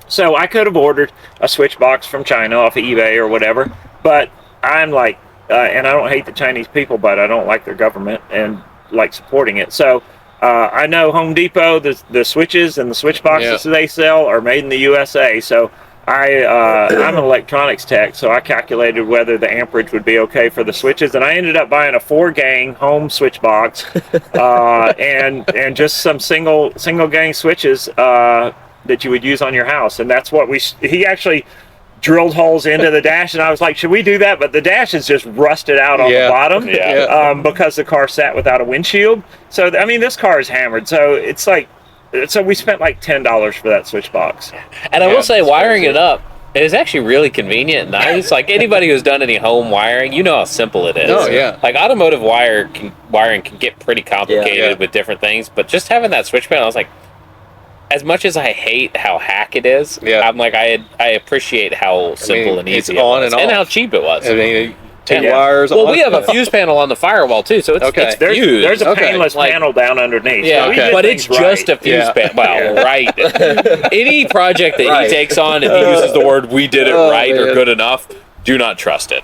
So I could have ordered a switch box from China off of eBay or whatever. But I'm like, and I don't hate the Chinese people, but I don't like their government and like supporting it. So I know Home Depot, the switches and the switch boxes they sell are made in the USA. So I'm an electronics tech, so I calculated whether the amperage would be okay for the switches, and I ended up buying a 4-gang home switch box and just some single gang switches that you would use on your house, and that's what he actually drilled holes into the dash, and I was like, should we do that? But the dash is just rusted out on the bottom because the car sat without a windshield. So I mean, this car is hammered, so it's like. So we spent like $10 for that switch box. And I will say, wiring it up is actually really convenient and nice. Like anybody who's done any home wiring, you know how simple it is. Oh, yeah. Like automotive wiring can get pretty complicated with different things, but just having that switch panel, I was like, as much as I hate how hack it is, I'm like, I appreciate how simple and easy it was, and how cheap it was. I mean, 10 wires. Well, we have a fuse panel on the firewall too, so it's fused. There's a painless panel down underneath. Yeah, so but it's just a fuse panel. Well, right. Any project that he takes on and he uses the word "we did it right" or "good enough," do not trust it.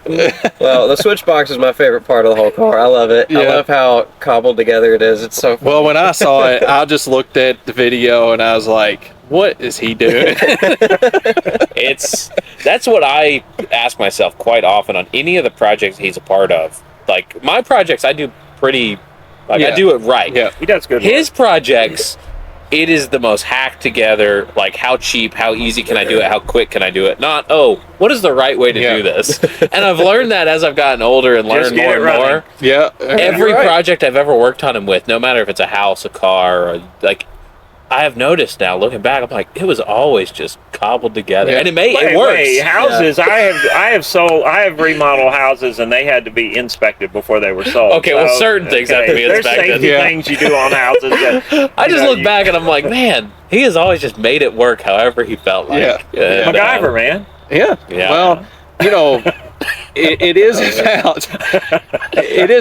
Well, the switch box is my favorite part of the whole car. I love it. I love how cobbled together it is. It's so fun. Well, when I saw it, I just looked at the video and I was like, what is he doing? That's what I ask myself quite often on any of the projects he's a part of. Like my projects, I do pretty, I do it right. Yeah, he does good. His projects, it is the most hacked together. Like how cheap, how easy can I do it? How quick can I do it? Not what is the right way to do this? And I've learned that as I've gotten older and learned more and more. Yeah, every project I've ever worked on him with, no matter if it's a house, a car, or like. I have noticed now, looking back, I'm like, it was always just cobbled together, and it works. Houses, I have remodeled houses, and they had to be inspected before they were sold. Okay, well, certain things have to be inspected. There's safety things you do on houses. That, I just look back and I'm like, man, he has always just made it work however he felt like. Yeah, and, MacGyver, man. Yeah. Well, you know, it is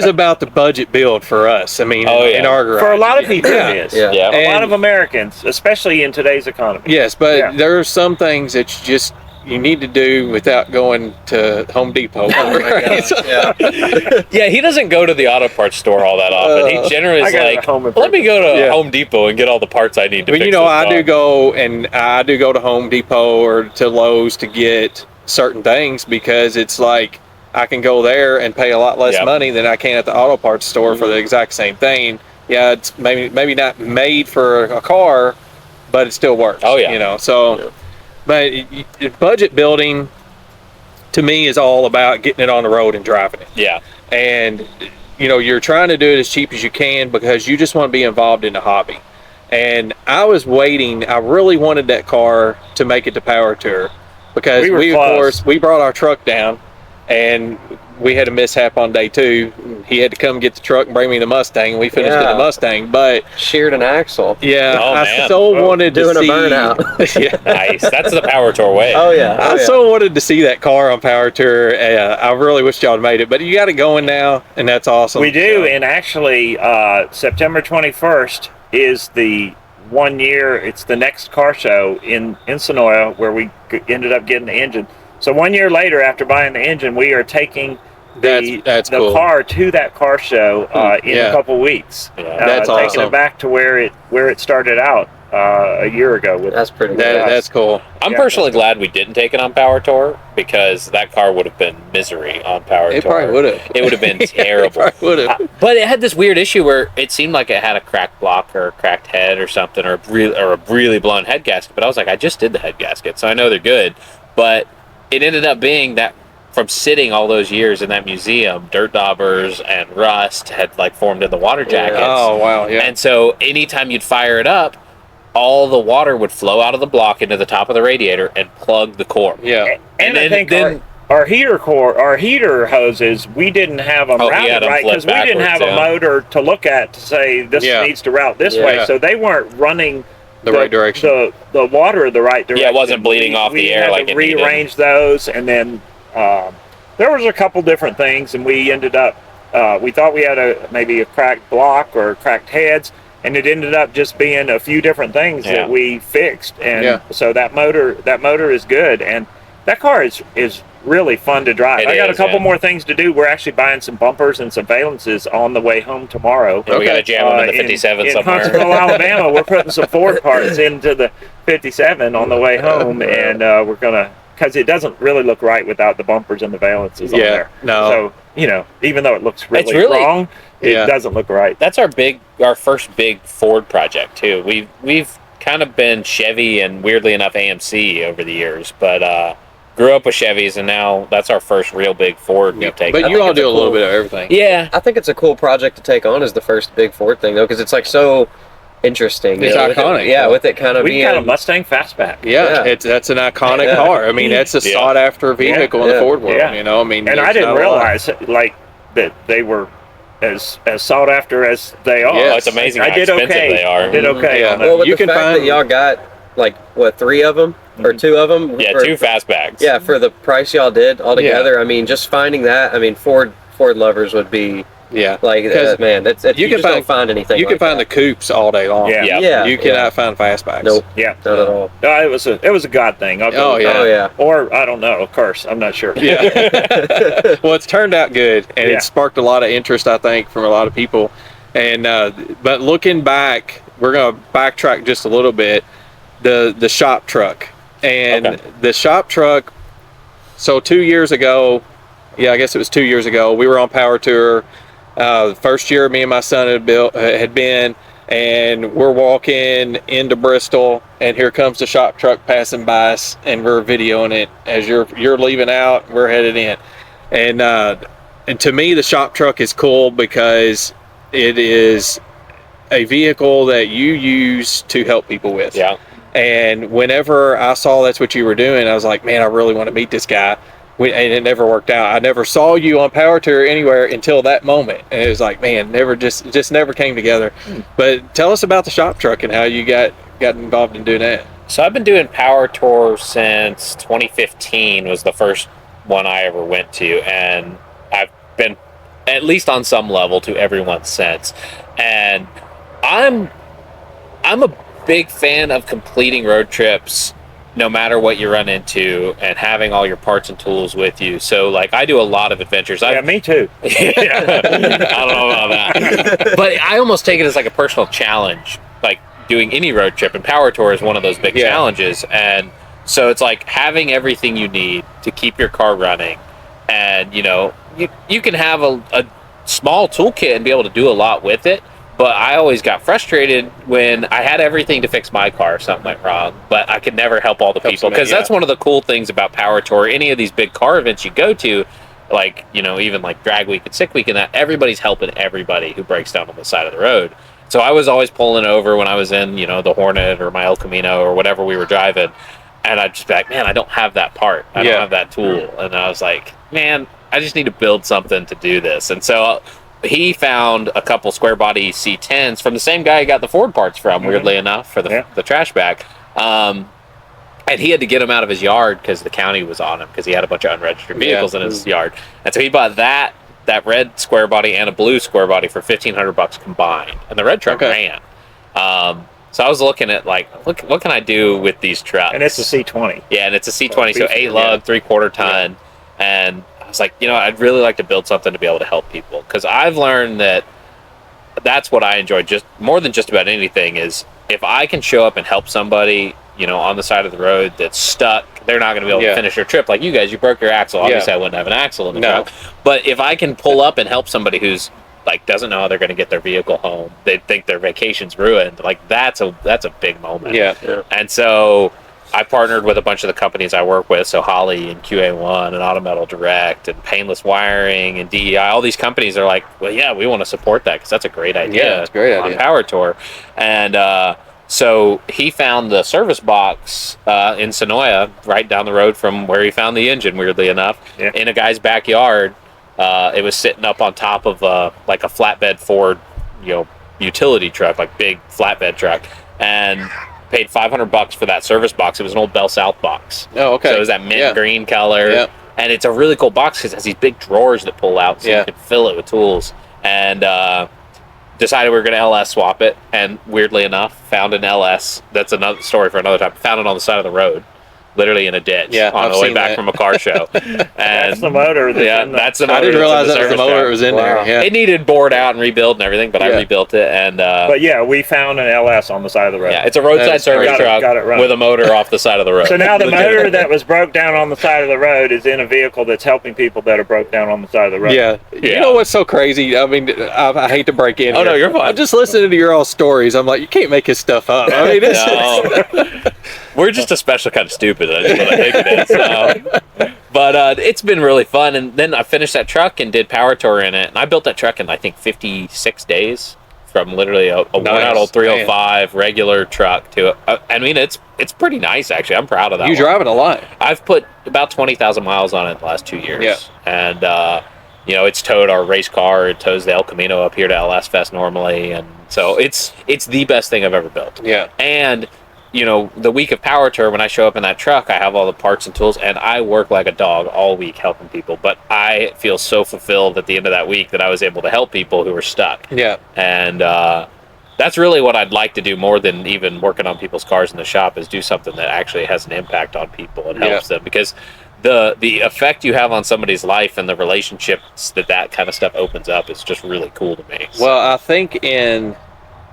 about the budget build for us. I mean, in our garage. For a lot of people, it is. Yeah. A lot of Americans, especially in today's economy. Yes, but there are some things that you need to do without going to Home Depot. Yeah, he doesn't go to the auto parts store all that often. He generally is like, let me go to Home Depot and get all the parts I need to fix you know, this I car. do go to Home Depot or to Lowe's to get certain things because it's like I can go there and pay a lot less money than I can at the auto parts store for the exact same thing. Yeah, it's maybe not made for a car, but it still works. Oh yeah, you know. So, but budget building to me is all about getting it on the road and driving it. Yeah, and you know, you're trying to do it as cheap as you can because you just want to be involved in the hobby. And I was waiting. I really wanted that car to make it to Power Tour. Because we of course, we brought our truck down and we had a mishap on day 2. He had to come get the truck and bring me the Mustang, and we finished in the Mustang. But sheared an axle. Yeah, I so wanted to see. Doing a burnout. Nice. That's the Power Tour way. Oh yeah. I so wanted to see that car on Power Tour. I really wish y'all had made it, but you got it going now, and that's awesome. We do, and actually, September 21st is the 1 year. It's the next car show in Sonora where we ended up getting the engine. So 1 year later, after buying the engine, we are taking the car to that car show in a couple weeks. That's taking awesome. it back to where it started out. a year ago. That's pretty That, good. that's cool. I'm Yeah. personally glad we didn't take it on Power Tour because that car would have been misery on Power It Tour. probably would have. It would have been It terrible. probably would have. But it had this weird issue where it seemed like it had a cracked block or a cracked head or something, or a really blown head gasket. But I was like, I just did the head gasket, so I know they're good. But it ended up being that from sitting all those years in that museum, dirt daubers and rust had like formed in the water jackets. Oh, wow. Yeah. And so anytime you'd fire it up, all the water would flow out of the block into the top of the radiator and plug the core. Yeah. And I then- think our heater hoses, we didn't have them Oh, he had routed them right flipped because we didn't have backwards, a motor to look at to say this Yeah. needs to route this Yeah. way. So they weren't running The right direction. The water the right direction. Yeah, it wasn't bleeding off the air had like to it needed. rearrange those, and then there was a couple different things, and we ended up we thought we had maybe a cracked block or cracked heads, and it ended up just being a few different things that we fixed, and Yeah. so that motor is good, and that car is really fun to drive. It I got is, a couple yeah. more things to do. We're actually buying some bumpers and some valences on the way home tomorrow. Yeah, we got to jam them in the In 57 somewhere. Huntsville, Alabama. We're putting some Ford parts into the 57 on the way home, and we're gonna, because it doesn't really look right without the bumpers and the valences on Yeah, there. no. So even though it looks It's really, really- wrong, it Yeah. doesn't look right. That's our first big Ford project too. We've kind of been Chevy and weirdly enough AMC over the years, but grew up with Chevys and now that's our first real big Ford we've taken. But you all it's a do a little cool- bit of everything. Yeah. I think it's a cool project to take on as the first big Ford thing, though, because it's like so interesting. It's with it- iconic. yeah, with it kind of We being. got a Mustang Fastback. Yeah, Yeah. that's an iconic Yeah. car. I mean, that's a Yeah. sought after vehicle in the Yeah. Ford world. Yeah. You know, I mean, And I there's didn't not a lot. realize that they were as sought after as they are. Yes. Oh, it's amazing I how did expensive okay. they are. Did okay Yeah. on that. Well, with You the can fact find- that y'all got like what 3 of them or 2 of them. Yeah, 2 fastbacks. Yeah, for the price y'all did altogether. I mean, just finding that. I mean, Ford lovers would be Yeah, like, Because man, that's you you can just don't find anything. you can like find that. the coupes all day long. Yeah. Yeah. Yeah, You cannot find fastbacks. Nope, Yeah. not at all. No, it was a God thing. I'll go Oh, with yeah. that. Oh yeah. Or I don't know, a curse. I'm not sure. Yeah. Well, it's turned out good, and Yeah. it sparked a lot of interest, I think, from a lot of people. And but looking back, we're going to backtrack just a little bit. The shop truck and Okay. the shop truck. So 2 years ago, yeah, I guess it was 2 years ago. We were on Power Tour. The first year, me and my son had been, and we're walking into Bristol, and here comes the shop truck passing by us, and we're videoing it as you're leaving out. We're headed in, and to me, the shop truck is cool because it is a vehicle that you use to help people with. Yeah. And whenever I saw that's what you were doing, I was like, man, I really want to meet this guy. And it never worked out. I never saw you on Power Tour anywhere until that moment. And it was like, man, just never came together. But tell us about the shop truck and how you got involved in doing that. So I've been doing Power Tour since 2015 was the first one I ever went to, and I've been at least on some level to everyone since. And I'm a big fan of completing road trips no matter what you run into and having all your parts and tools with you. So like I do a lot of adventures. Yeah, me too. I don't know about that. But I almost take it as like a personal challenge, like doing any road trip, and Power Tour is one of those big Yeah. challenges. And so it's like having everything you need to keep your car running. And you can have a small toolkit and be able to do a lot with it. But I always got frustrated when I had everything to fix my car if something went wrong, but I could never help all the people. somebody, Because that's one of the cool things about Power Tour. Any of these big car events you go to, like, even like Drag Week and Sick Week and that, everybody's helping everybody who breaks down on the side of the road. So I was always pulling over when I was in, the Hornet or my El Camino or whatever we were driving. And I'd just be like, man, I don't have that part. I don't have that tool. And I was like, man, I just need to build something to do this. And so he found a couple square body C10s from the same guy he got the Ford parts from, weirdly enough, for the trash bag. And he had to get them out of his yard because the county was on him because he had a bunch of unregistered vehicles in his yard. And so he bought that red square body and a blue square body for $1,500 combined. And the red truck ran. So I was looking at like, what can I do with these trucks? And it's a C20. Yeah, and it's a C20, so 8 lug, 3/4 ton. And I was like, I'd really like to build something to be able to help people. Because I've learned that that's what I enjoy just more than just about anything is if I can show up and help somebody, on the side of the road that's stuck, they're not going to be able to finish their trip. Like you guys, you broke your axle. Obviously, I wouldn't have an axle in the truck. But if I can pull up and help somebody who's like doesn't know how they're going to get their vehicle home, they think their vacation's ruined. Like that's a big moment. Yeah. And so I partnered with a bunch of the companies I work with, so Holley and QA1 and Autometal Direct and Painless Wiring and DEI. All these companies are like, well, yeah, we want to support that because that's a great idea. Yeah, it's a great idea. On Power Tour. And so he found the service box in Sonoya, right down the road from where he found the engine, weirdly enough, in a guy's backyard. It was sitting up on top of like a flatbed Ford, utility truck, like big flatbed truck, and paid $500 for that service box. It was an old Bell South box. Oh, okay. So it was that mint green color, and it's a really cool box because it has these big drawers that pull out, so you can fill it with tools. And decided we were going to LS swap it, and weirdly enough, found an LS. That's another story for another time. Found it on the side of the road, literally in a ditch on the way back from a car show. And that's the motor. That's the motor. I didn't realize that was the motor that was in there. Yeah. It needed bored out and rebuilt and everything, but I rebuilt it. And but we found an LS on the side of the road. Yeah, it's a roadside service truck with a motor off the side of the road. So now the motor that was broke down on the side of the road is in a vehicle that's helping people that are broke down on the side of the road. Yeah. You know what's so crazy? I mean, I hate to break in. Oh, no, you're fine. I'm just listening to your all stories. I'm like, you can't make this stuff up. I mean, no. We're just a special kind of stupid. That's what I think it is. So. But it's been really fun. And then I finished that truck and did Power Tour in it. And I built that truck in, I think, 56 days from literally a worn-out old 305 regular truck to I mean, it's pretty nice, actually. I'm proud of that. You driving a lot. I've put about 20,000 miles on it the last 2 years. Yeah. And, it's towed our race car. It tows the El Camino up here to LS Fest normally. And so it's the best thing I've ever built. Yeah. And the week of Power Tour, when I show up in that truck, I have all the parts and tools, and I work like a dog all week helping people. But I feel so fulfilled at the end of that week that I was able to help people who were stuck. Yeah. And that's really what I'd like to do more than even working on people's cars in the shop, is do something that actually has an impact on people and helps them. Because the effect you have on somebody's life and the relationships that kind of stuff opens up is just really cool to me. Well, I think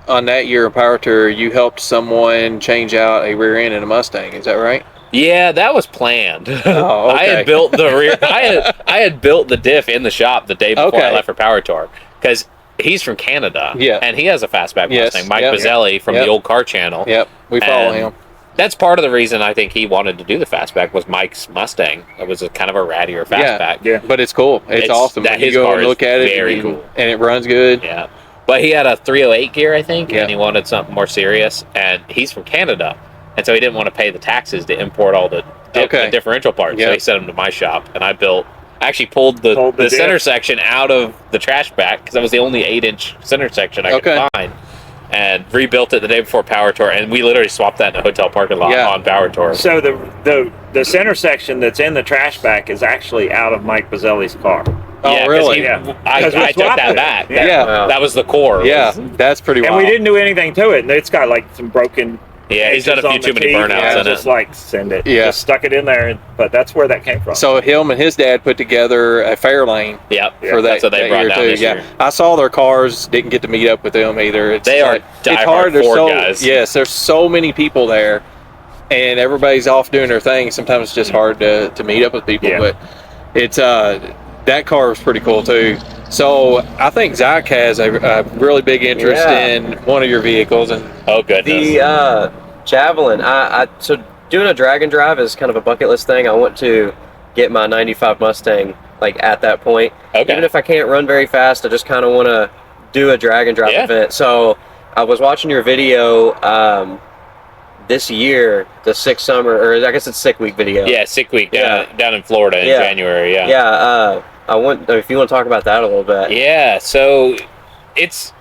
on that year of Power Tour, you helped someone change out a rear end in a Mustang. Is that right? Yeah, that was planned. Oh, okay. I had built the rear. I had built the diff in the shop the day before I left for Power Tour, because he's from Canada. Yeah, and he has a fastback Mustang. Mike Bazzelli from the Old Car Channel. Yep, we follow him. That's part of the reason I think he wanted to do the fastback was Mike's Mustang. It was a kind of a rattier fastback. Yeah, but it's cool. It's awesome. That you his go car and look at it, very cool, and it runs good. Yeah. But he had a 308 gear, I think, and he wanted something more serious. And he's from Canada, and so he didn't want to pay the taxes to import all the differential parts. So he sent them to my shop, and I actually pulled the center section out of the trash back, because that was the only 8-inch center section I could find, and rebuilt it the day before Power Tour. And we literally swapped that in a hotel parking lot on Power Tour. So the center section that's in the trash back is actually out of Mike Bazzelli's car. Oh, really? I took that back. That was the core. Yeah, that's pretty wild. And we didn't do anything to it. And it's got like some broken... Yeah, he's done a few too many burnouts in it. Just like send it. Yeah. Just stuck it in there. But that's where that came from. So him and his dad put together a Fairlane. For that, that's what they brought down this year. I saw their cars. Didn't get to meet up with them either. They are diehard Ford guys. Yes, there's so many people there, and everybody's off doing their thing. Sometimes it's just hard to meet up with people. But it's that car was pretty cool too. So I think Zach has a really big interest in one of your vehicles. And the Javelin. So doing a drag and drive is kind of a bucket list thing. I want to get my 95 Mustang like at that point. Even if I can't run very fast, I just kind of want to do a drag and drive event. So I was watching your video this year, the Sick Summer, or I guess it's Sick Week video. Yeah, Sick Week down in Florida in January. I want, if you want to talk about that a little bit. Yeah, so it's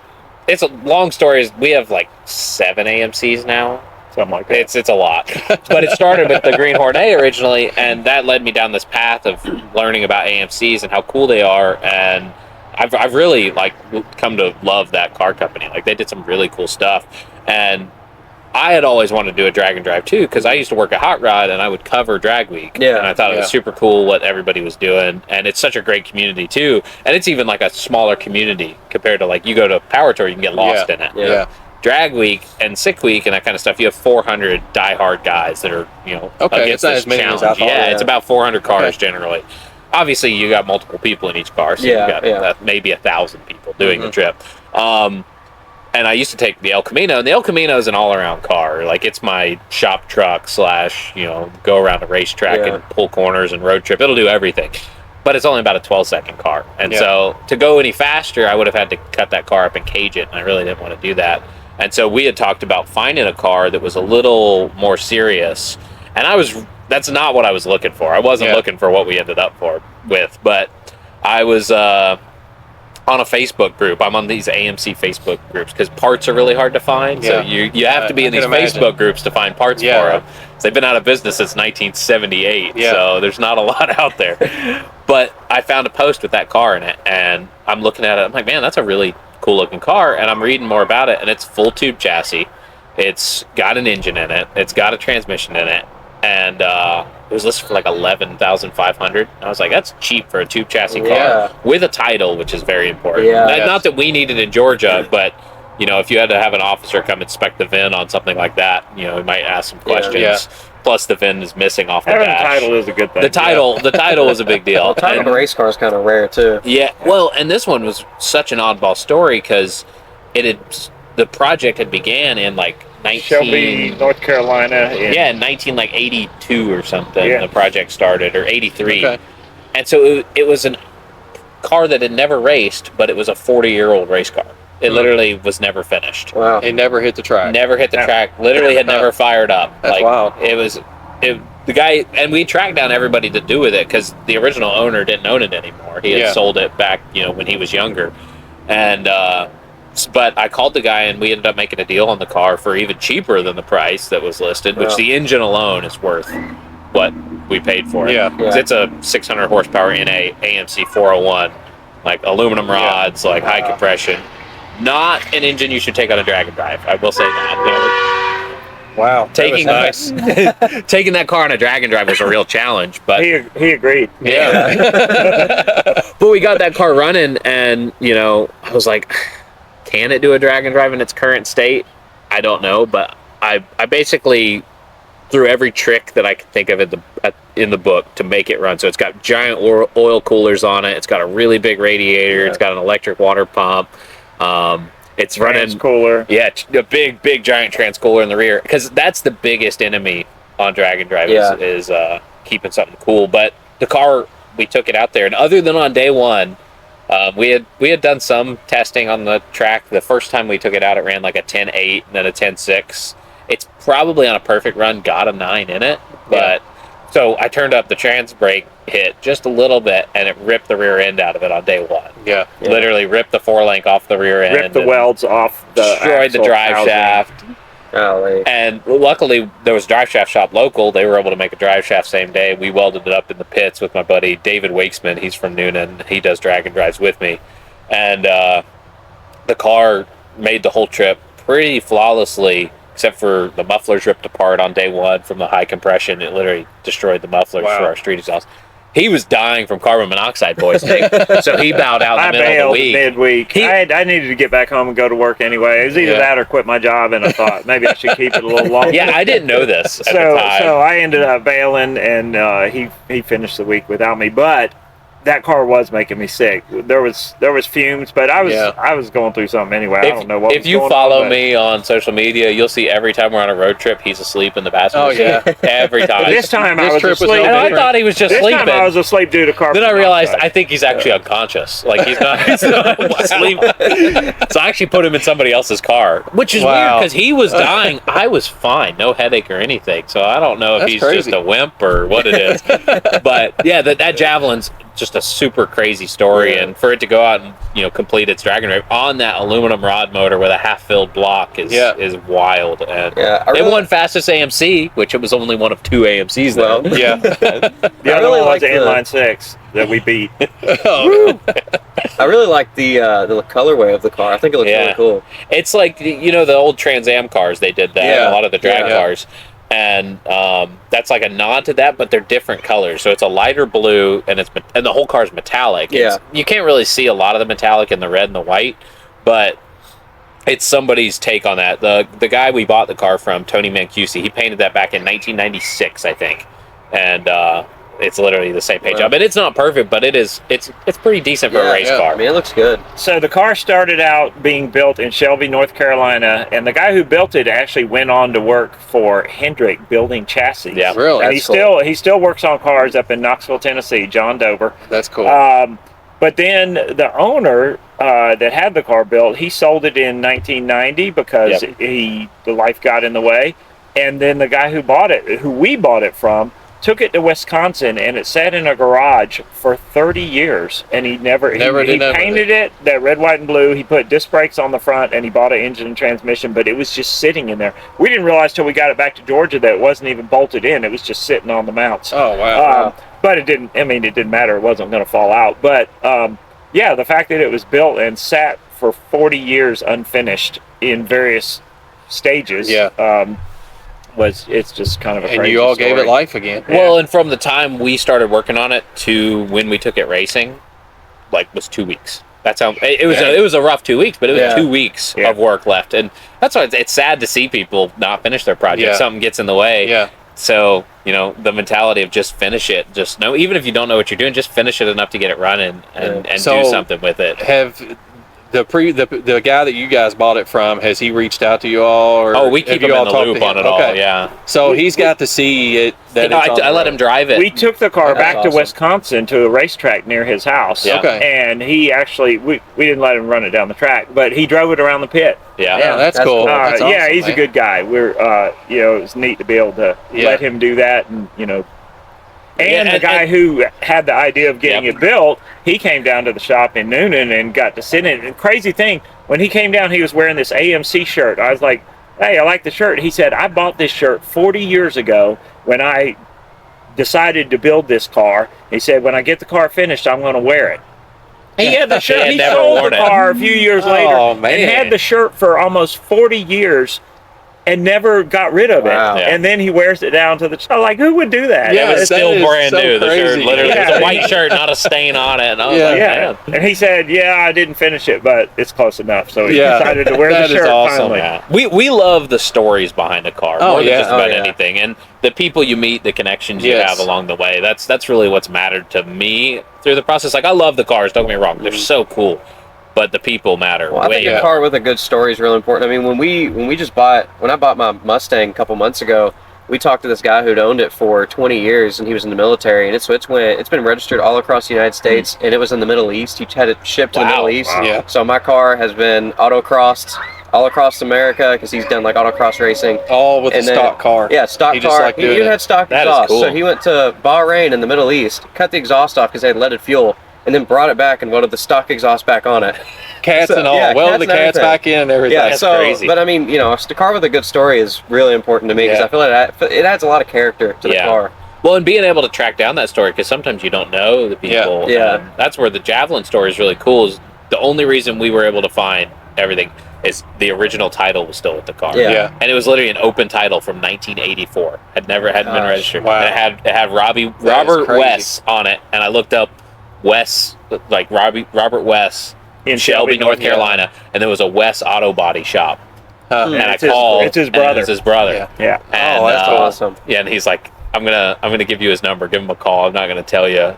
a long story. We have like 7 AMCs now. Something like that. It's a lot. But it started with the Green Hornet originally, and that led me down this path of learning about AMCs and how cool they are. And I've really like come to love that car company. Like, they did some really cool stuff. And I had always wanted to do a drag and drive too, because I used to work at Hot Rod and I would cover Drag Week. And I thought it was super cool what everybody was doing. And it's such a great community too. And it's even like a smaller community compared to, like, you go to Power Tour, you can get lost in it. drag week and sick week and that kind of stuff, you have 400 diehard guys that are, Okay, against it's not this as many as challenge. I thought, Yeah, yeah. it's about 400 cars Okay. generally. Obviously, you got multiple people in each car, so Yeah, you got maybe 1,000 people doing the trip. And I used to take the El Camino, and the El Camino is an all-around car. Like, it's my shop truck / go around a racetrack and pull corners and road trip. It'll do everything. But it's only about a 12-second car. And so to go any faster, I would have had to cut that car up and cage it, and I really didn't want to do that. And so we had talked about finding a car that was a little more serious. And that's not what I was looking for. I wasn't looking for what we ended up with. But I was on a Facebook group. I'm on these AMC Facebook groups because parts are really hard to find. So you have to be in these Facebook groups to find parts for them. So they've been out of business since 1978. So there's not a lot out there. But I found a post with that car in it, and I'm looking at it. I'm like, man, that's a really cool looking car. And I'm reading more about it, and it's full tube chassis. It's got an engine in it. It's got a transmission in it. And it was listed for like $11,500. I was like, that's cheap for a tube chassis car with a title, which is very important. Not that we needed in Georgia, but if you had to have an officer come inspect the VIN on something like that, we might ask some questions. Plus, the VIN is missing off the Having dash. a title is a good thing. The title was a big deal. Well, title of a race car is kind of rare too. Yeah, well, and this one was such an oddball story because the project had began in like Shelby, North Carolina. in 1982 or something. Yeah. The project started, or 83. Okay. And so it was a car that had never raced, but it was a 40-year-old race car. It literally was never finished. Wow. It never hit the track. Never hit the track. Literally had never fired up. That's wild. The guy, and we tracked down everybody to do with it because the original owner didn't own it anymore. He had sold it back, when he was younger. And but I called the guy, and we ended up making a deal on the car for even cheaper than the price that was listed, which the engine alone is worth what we paid for it. 'Cause it's a 600 horsepower NA AMC 401, like aluminum rods, like high compression. Not an engine you should take on a drag and drive. I will say that. Wow. Taking that was nice. taking that car on a drag and drive was a real challenge, but He agreed. but we got that car running, and I was like, can it do a drag and drive in its current state? I don't know, but I basically threw every trick that I could think of in the book to make it run. So it's got giant oil coolers on it. It's got a really big radiator. It's got an electric water pump. It's running Trans-cooler. Yeah, a big giant trans-cooler in the rear, because that's the biggest enemy on drag and drive is keeping something cool. But the car, we took it out there, and other than on day one, we had done some testing on the track. The first time we took it out, it ran like a 10.8 and then a 10.6. It's probably on a perfect run got a 9 in it, but so I turned up the trans brake hit just a little bit, and it ripped the rear end out of it on day one. Literally ripped the 4-link off the rear end, Ripped the welds off the destroyed the axle drive housing. shaft. Golly. And luckily, there was a drive shaft shop local. They were able to make a drive shaft same day. We welded it up in the pits with my buddy David Wakesman. He's from Noonan. He does drag and drives with me. And the car made the whole trip pretty flawlessly, except for the mufflers ripped apart on day one from the high compression. It literally destroyed the mufflers for our street exhaust. He was dying from carbon monoxide poisoning, so he bowed out in the middle of the week. Midweek. I needed to get back home and go to work anyway. It was either that or quit my job, and I thought maybe I should keep it a little longer. Yeah, I didn't know this at the time. So I ended up bailing, and he finished the week without me. But that car was making me sick. There was fumes, but I was going through something anyway. I don't know what. If you follow me on social media, you'll see every time we're on a road trip, he's asleep in the passenger seat. Every time. This time I This was trip was asleep. no I thought he was just This sleeping. time I was asleep due to carbon Then I realized monoxide. I think he's actually unconscious. Like he's not asleep. So I actually put him in somebody else's car, which is weird because he was dying. I was fine, no headache or anything. So I don't know if That's he's crazy. just a wimp or what it is. But yeah, that Javelin's just a super crazy story, and for it to go out and complete its drag and drive on that aluminum rod motor with a half-filled block is wild. And it won fastest AMC, which it was only one of 2 AMCs though. The other one was the inline 6 that we beat. I really like the colorway of the car. I think it looks really cool. It's like the old Trans Am cars. They did that. A lot of the drag cars. And that's like a nod to that, but they're different colors. So it's a lighter blue, and the whole car is metallic. You can't really see a lot of the metallic in the red and the white, but it's somebody's take on that. The guy we bought the car from, Tony Mancusi, he painted that back in 1996, I think, and it's literally the same paint job. And it's not perfect, but it's pretty decent for a race car. I mean, it looks good. So the car started out being built in Shelby, North Carolina, and the guy who built it actually went on to work for Hendrick building chassis. Yeah, Really? And he still works on cars up in Knoxville, Tennessee, John Dover. That's cool. But then the owner that had the car built, he sold it in 1990 because the life got in the way. And then the guy who we bought it from, took it to Wisconsin, and it sat in a garage for 30 years, and he painted it that red, white, and blue. He put disc brakes on the front, and he bought an engine and transmission, but it was just sitting in there. We didn't realize till we got it back to Georgia that it wasn't even bolted in. It was just sitting on the mounts. Oh, wow. But it didn't matter. It wasn't going to fall out. But the fact that it was built and sat for 40 years unfinished in various stages. It's just kind of a crazy and you all story. gave it life again. Well, and from the time we started working on it to when we took it racing, was 2 weeks. That's how it was. It was a rough 2 weeks, but it was 2 weeks of work left, and that's why it's sad to see people not finish their project. Yeah. Something gets in the way. Yeah. So the mentality of just finish it, even if you don't know what you're doing, just finish it enough to get it running and do something with it. Have the guy that you guys bought it from, has he reached out to you all? Or we keep have him you in all the talked loop to on him? it all. Okay. Yeah. So he's got to see it. I let him drive it. We took the car That's back awesome. to Wisconsin to a racetrack near his house. Yeah. Okay. And he actually, we didn't let him run it down the track, but he drove it around the pit. Yeah. Yeah, that's cool. That's Yeah, awesome, he's man. a good guy. We're, it was neat to be able to let him do that, and And the guy who had the idea of getting it built, he came down to the shop in Noonan and got to sit in it. And crazy thing, when he came down, he was wearing this AMC shirt. I was like, hey, I like the shirt. He said, I bought this shirt 40 years ago when I decided to build this car. He said, when I get the car finished, I'm going to wear it. He had the shirt. He never sold worn the it. car a few years later man. and had the shirt for almost 40 years. And never got rid of it. Wow. Yeah. And then he wears it down to the... I'm like, who would do that? Yeah. It was that still is brand so new. The shirt, crazy. literally, it was Yeah. a white shirt, not a stain on it. And I was Yeah. like, Yeah. man. And he said, I didn't finish it, but it's close enough. So he Yeah. decided to wear That the is shirt awesome. finally. Yeah. We love the stories behind a car Oh, more than yeah. just about Oh, yeah. anything, and the people you meet, the connections you Yes. have along the way. That's really what's mattered to me through the process. Like, I love the cars. Don't get me wrong; they're so cool, but the people matter Well, I way think a more. car with a good story is really important. I mean, when I bought my Mustang a couple months ago, we talked to this guy who'd owned it for 20 years, and he was in the military, and it's been registered all across the United States, and it was in the Middle East. He had it shipped to the Middle East. Wow. Yeah. So my car has been autocrossed all across America because he's done like autocross racing. All with a And then- stock car. Yeah, stock He just car. liked He doing even it. had stock That is exhaust. cool. So he went to Bahrain in the Middle East, cut the exhaust off because they had leaded fuel, and then brought it back and welded the stock exhaust back on it. Cats So, and all. yeah, Well, cats the and cats everything. back in and everything. Yeah, That's so, crazy. but I mean, a car with a good story is really important to me because Yeah. I feel like it adds a lot of character to the Yeah. car. Well, and being able to track down that story, because sometimes you don't know the people. Yeah. And that's where the Javelin story is really cool. Is the only reason we were able to find everything is the original title was still with the car. Yeah. Yeah. And it was literally an open title from 1984. Hadn't been Gosh, registered. wow. And it had Robert crazy. West on it, and I looked up West, like Robert West In Shelby, North Carolina, and there was a West Auto Body Shop. Huh. And I It's his- called. it's his and brother. It's his brother. Yeah. Yeah. And, Oh, that's awesome. Yeah, and he's like, I'm gonna give you his number. Give him a call. I'm not gonna tell you,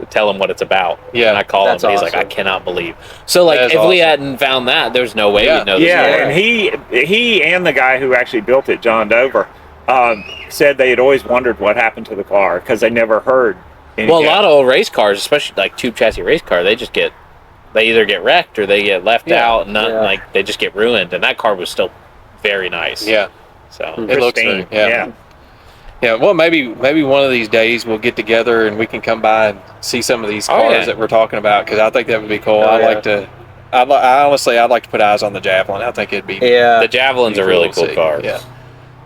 tell him what it's about. Yeah, and I call him, that's and he's like, I awesome. cannot believe. So like, That is if we awesome. hadn't found that, there's no way Yeah. we'd know the Yeah, story. and he and the guy who actually built it, John Dover, said they had always wondered what happened to the car because they never heard anything. Well, a lot of old race cars, especially like tube chassis race car, they either get wrecked or they get left Yeah. out, and not Yeah. like they just get ruined. And that car was still very nice. Yeah. So It looks Pristine. very, yeah. Yeah, well, maybe one of these days we'll get together and we can come by and see some of these Oh, cars yeah. that we're talking about because I think that would be cool. Oh, I'd yeah. like to. I'd like to put eyes on the Javelin. I think it'd be. Yeah. the Javelin's be a really to cool see. car. Yeah.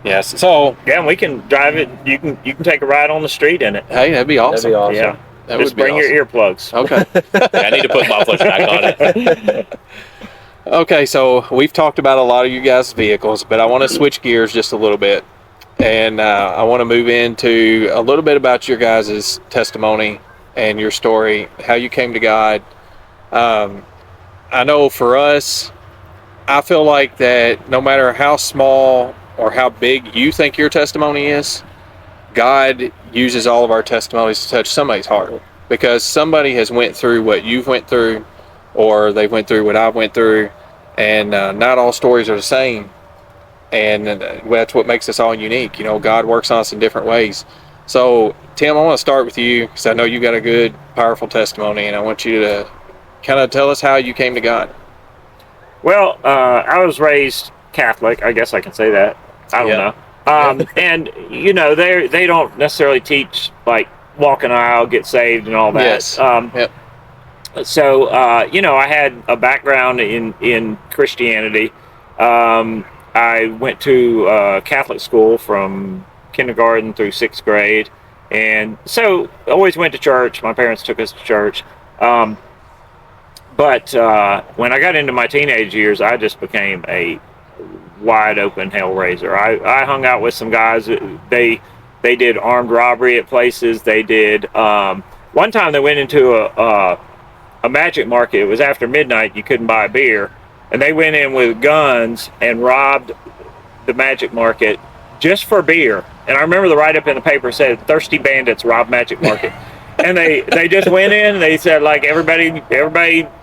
Yes. So Yeah, and we can drive it. You can take a ride on the street in it. hey, that'd be awesome. That'd be awesome. Yeah. That Just would be bring awesome. your earplugs. Okay. Yeah, I need to put mufflers back on it. Okay, so we've talked about a lot of you guys' vehicles, but I want to switch gears just a little bit, and I want to move into a little bit about your guys' testimony and your story, how you came to God. I know for us, I feel like that no matter how small or how big you think your testimony is, God uses all of our testimonies to touch somebody's heart, because somebody has went through what you've went through, or they went through what I went through, and not all stories are the same, and that's what makes us all unique. You know, God works on us in different ways. So, Tim, I want to start with you because I know you got a good, powerful testimony, and I want you to kind of tell us how you came to God. Well, I was raised Catholic. I guess I can say that. I don't know. And you know, they don't necessarily teach like walk an aisle, get saved, and all that. Yes. So you know, I had a background in Christianity. I went to Catholic school from kindergarten through 6th grade, and so I always went to church. My parents took us to church. But when I got into my teenage years, I just became a wide open hellraiser. I hung out with some guys. They did armed robbery at places. They did one time they went into a magic market. It was after midnight. You couldn't buy beer, and they went in with guns and robbed the magic market just for beer. And I remember the write-up in the paper said, "Thirsty bandits rob magic market." And they just went in and they said, like, everybody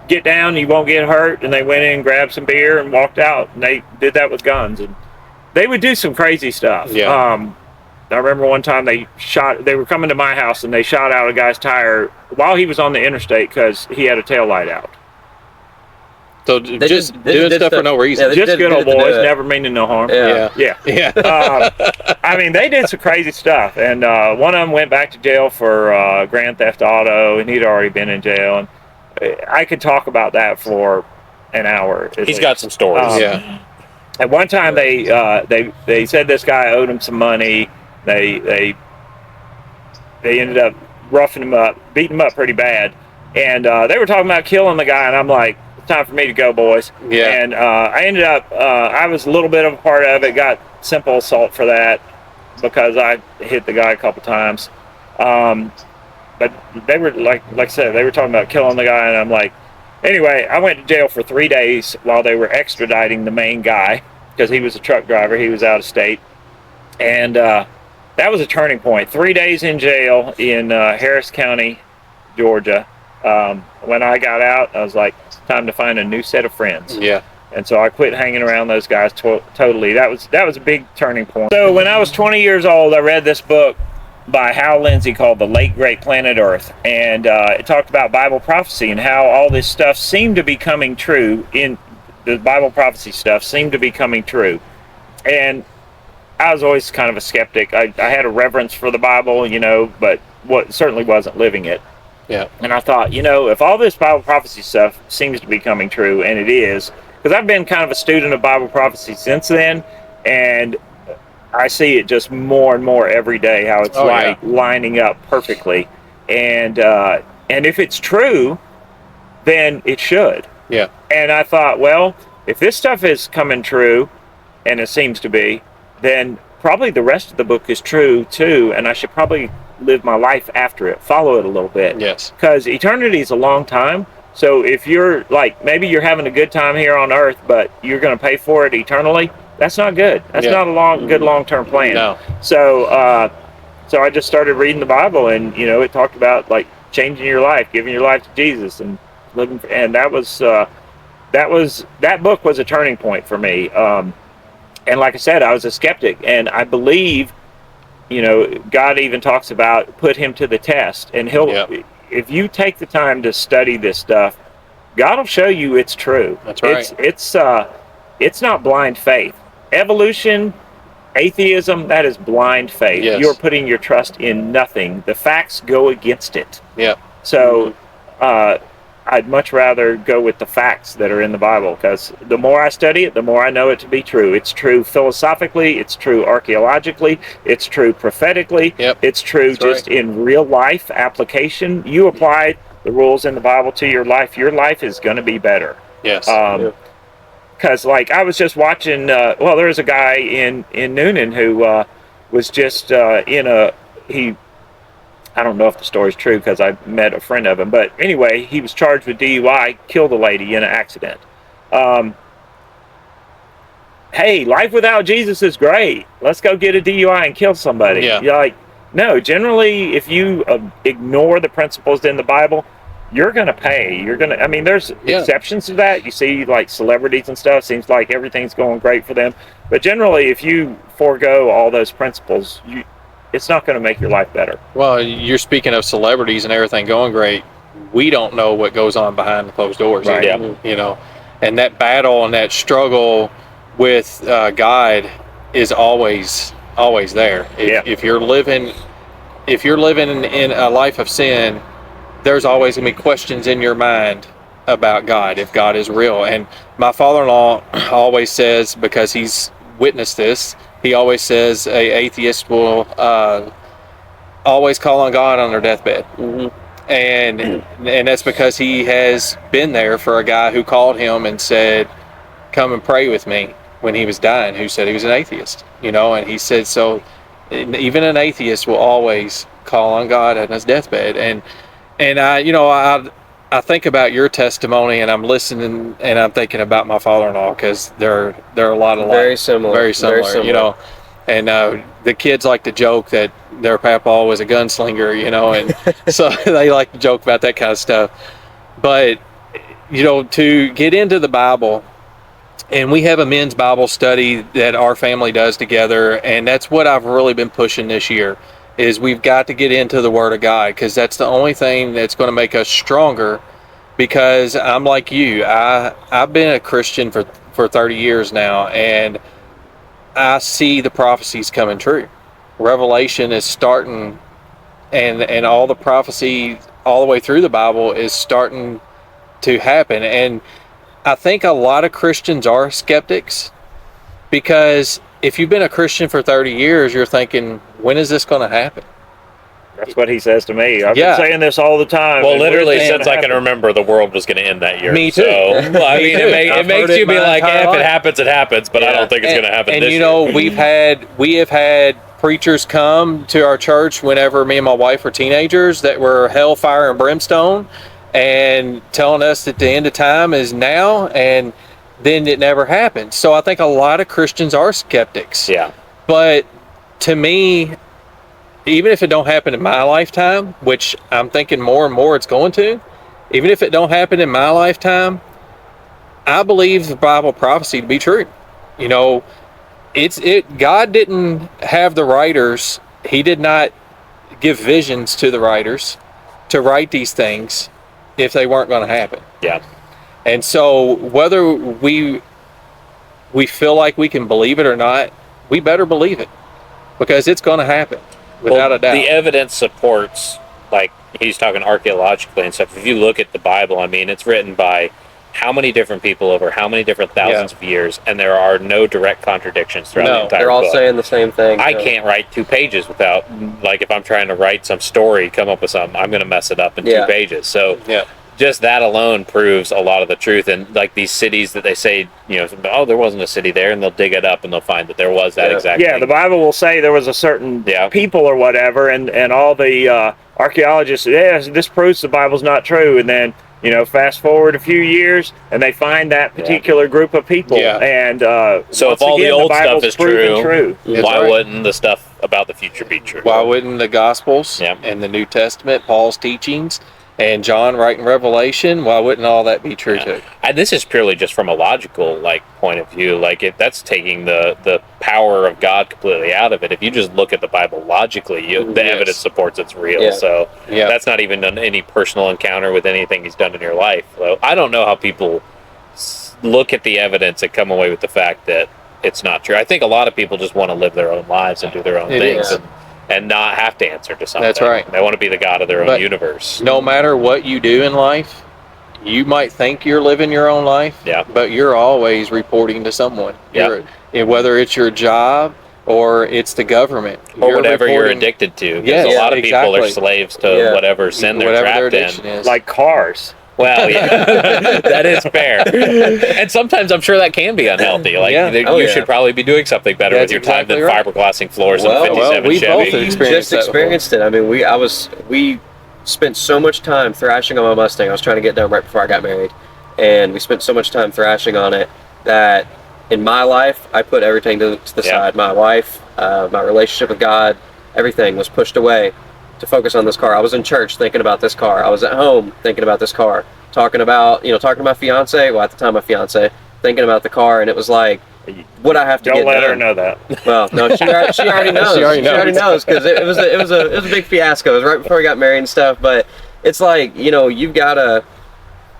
get down, you won't get hurt. And they went in, grabbed some beer, and walked out. And they did that with guns. And they would do some crazy stuff. Yeah. I remember one time they were coming to my house and they shot out a guy's tire while he was on the interstate because he had a tail light out. So just doing stuff for no reason. Yeah, just good old boys, never meaning no harm. Yeah. I mean, they did some crazy stuff, and one of them went back to jail for grand theft auto, and he'd already been in jail. And I could talk about that for an hour. He's got some stories. Yeah. At one time, they said this guy owed him some money. They ended up roughing him up, beating him up pretty bad, and they were talking about killing the guy, and I'm like, time for me to go, boys. Yeah. And I ended up I was a little bit of a part of it, got simple assault for that because I hit the guy a couple times, but they were like I said, they were talking about killing the guy, and I'm like, anyway, I went to jail for 3 days while they were extraditing the main guy because he was a truck driver. He was out of state, and that was a turning point. 3 days in jail in Harris County, Georgia. When I got out, I was like, time to find a new set of friends. Yeah. And so I quit hanging around those guys totally. That was a big turning point. So when I was 20 years old, I read this book by Hal Lindsey called The Late Great Planet Earth, and it talked about Bible prophecy and how all this stuff seemed to be coming true. In the Bible prophecy stuff seemed to be coming true, and I was always kind of a skeptic. I had a reverence for the Bible, you know, but certainly wasn't living it. Yeah. And I thought, you know, if all this Bible prophecy stuff seems to be coming true, and it is, because I've been kind of a student of Bible prophecy since then, and I see it just more and more every day, how it's lining up perfectly. And if it's true, then it should. Yeah. And I thought, well, if this stuff is coming true, and it seems to be, then probably the rest of the book is true too, and I should probably live my life after it, follow it a little bit. Yes. Because eternity is a long time. So if you're like, maybe you're having a good time here on earth, but you're going to pay for it eternally, that's not good. That's not a good long-term plan. No. So I just started reading the Bible, and you know, it talked about like changing your life, giving your life to Jesus, and living. And that book was a turning point for me. And like I said, I was a skeptic, and I believe, you know, God even talks about put him to the test, and if you take the time to study this stuff, God will show you it's true. That's right. It's not blind faith. Evolution, atheism, that is blind faith. Yes. You're putting your trust in nothing. The facts go against it. Yeah. So I'd much rather go with the facts that are in the Bible, because the more I study it, the more I know it to be true. It's true philosophically, it's true archaeologically, it's true prophetically, it's true in real life application. You apply the rules in the Bible to your life is going to be better. Yes. Because like I was just watching, there was a guy in Noonan who was just I don't know if the story's true because I met a friend of him, but anyway, he was charged with DUI, killed a lady in an accident. hey, life without Jesus is great. Let's go get a DUI and kill somebody. Yeah. You're like, no, generally, if you ignore the principles in the Bible, you're going to pay. You're going to, I mean, there's exceptions to that. You see, like celebrities and stuff, seems like everything's going great for them. But generally, if you forego all those principles, it's not going to make your life better. Well, you're speaking of celebrities and everything going great. We don't know what goes on behind the closed doors. Right. Yeah. You know, and that battle and that struggle with God is always there. If you're living in a life of sin, there's always going to be questions in your mind about God, if God is real. And my father-in-law always says, because he's witnessed this, he always says a atheist will always call on God on their deathbed. Mm-hmm. And that's because he has been there for a guy who called him and said, come and pray with me, when he was dying, who said he was an atheist, you know. And he said, so even an atheist will always call on God on his deathbed. And I think about your testimony, and I'm listening, and I'm thinking about my father-in-law, because they're a lot alike. Very similar, you know. And the kids like to joke that their papa was a gunslinger, you know, and so they like to joke about that kind of stuff. But, you know, to get into the Bible, and we have a men's Bible study that our family does together, and that's what I've really been pushing this year, is we've got to get into the Word of God, because that's the only thing that's going to make us stronger. Because I'm like you, I've been a Christian for 30 years now, and I see the prophecies coming true. Revelation is starting, and all the prophecy all the way through the Bible is starting to happen. And I think a lot of Christians are skeptics, because if you've been a Christian for 30 years, you're thinking, when is this going to happen? That's what he says to me. I've been saying this all the time. Well, literally, since I can remember, the world was going to end that year. Me too. So, well, I mean, it makes you be like, if it happens, it happens. But I don't think it's going to happen this year. And, you know, we have had preachers come to our church whenever me and my wife were teenagers that were hellfire and brimstone, and telling us that the end of time is now, and then it never happened. So I think a lot of Christians are skeptics. Yeah. But to me, even if it don't happen in my lifetime, which I'm thinking more and more it's going to, even if it don't happen in my lifetime, I believe the Bible prophecy to be true. You know, God didn't have the writers, he did not give visions to the writers to write these things if they weren't going to happen. Yeah. And so whether we feel like we can believe it or not, we better believe it, because it's going to happen without a doubt. The evidence supports, like he's talking archaeologically and stuff. If you look at the Bible, I mean, it's written by how many different people over how many different thousands of years, and there are no direct contradictions throughout the entire they're all book. saying the same thing. I can't write 2 pages without, like, if I'm trying to write some story, come up with something, I'm going to mess it up in 2 pages. So just that alone proves a lot of the truth. And like these cities that they say, you know, oh, there wasn't a city there, and they'll dig it up and they'll find that there was that exact thing. The Bible will say there was a certain people or whatever, and all the archaeologists, this proves the Bible's not true. And then, you know, fast forward a few years, and they find that particular group of people. And so if all the old stuff is true, why wouldn't the stuff about the future be true? Why wouldn't the Gospels and the New Testament, Paul's teachings, and John writing Revelation, why wouldn't all that be true too? And this is purely just from a logical point of view. Like, if that's taking the power of God completely out of it. If you just look at the Bible logically, the evidence supports it's real. So that's not even done any personal encounter with anything he's done in your life. So I don't know how people look at the evidence and come away with the fact that it's not true. I think a lot of people just want to live their own lives and do their own things. And not have to answer to something. That's right. They want to be the God of their own universe. No matter what you do in life, you might think you're living your own life, but you're always reporting to someone. Whether it's your job or it's the government. Or whatever you're addicted to. Because a lot of people are slaves to whatever sin they're trapped in. Like cars. Well, that is fair. And sometimes I'm sure that can be unhealthy. Like, you should probably be doing something better with your time than fiberglassing floors in a 57 we Chevy. Both experienced it. I mean, we spent so much time thrashing on my Mustang. I was trying to get done right before I got married, and we spent so much time thrashing on it that in my life, I put everything to the side. My wife, my relationship with God, everything was pushed away to focus on this car. I was in church thinking about this car. I was at home thinking about this car. Talking to my fiance, well, at the time my fiance, thinking about the car, and it was like, what I have to Don't get let done. her know that. Well, no, she already knows. She already knows because it was a big fiasco. It was right before we got married and stuff. But it's like, you've got to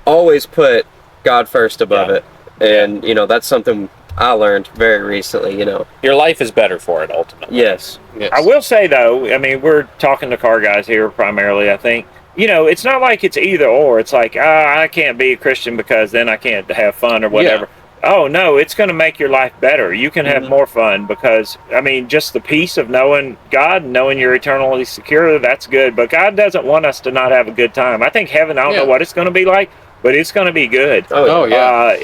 always put God first above it, and that's something I learned very recently. Your life is better for it ultimately. Yes. I will say though, I mean, we're talking to car guys here primarily. I think it's not like it's either or. It's like I can't be a Christian because then I can't have fun or whatever. Yeah. Oh no, it's going to make your life better. You can have more fun because just the peace of knowing God, knowing you're eternally secure, that's good. But God doesn't want us to not have a good time. I think heaven, I don't know what it's going to be like, but it's going to be good. Oh yeah.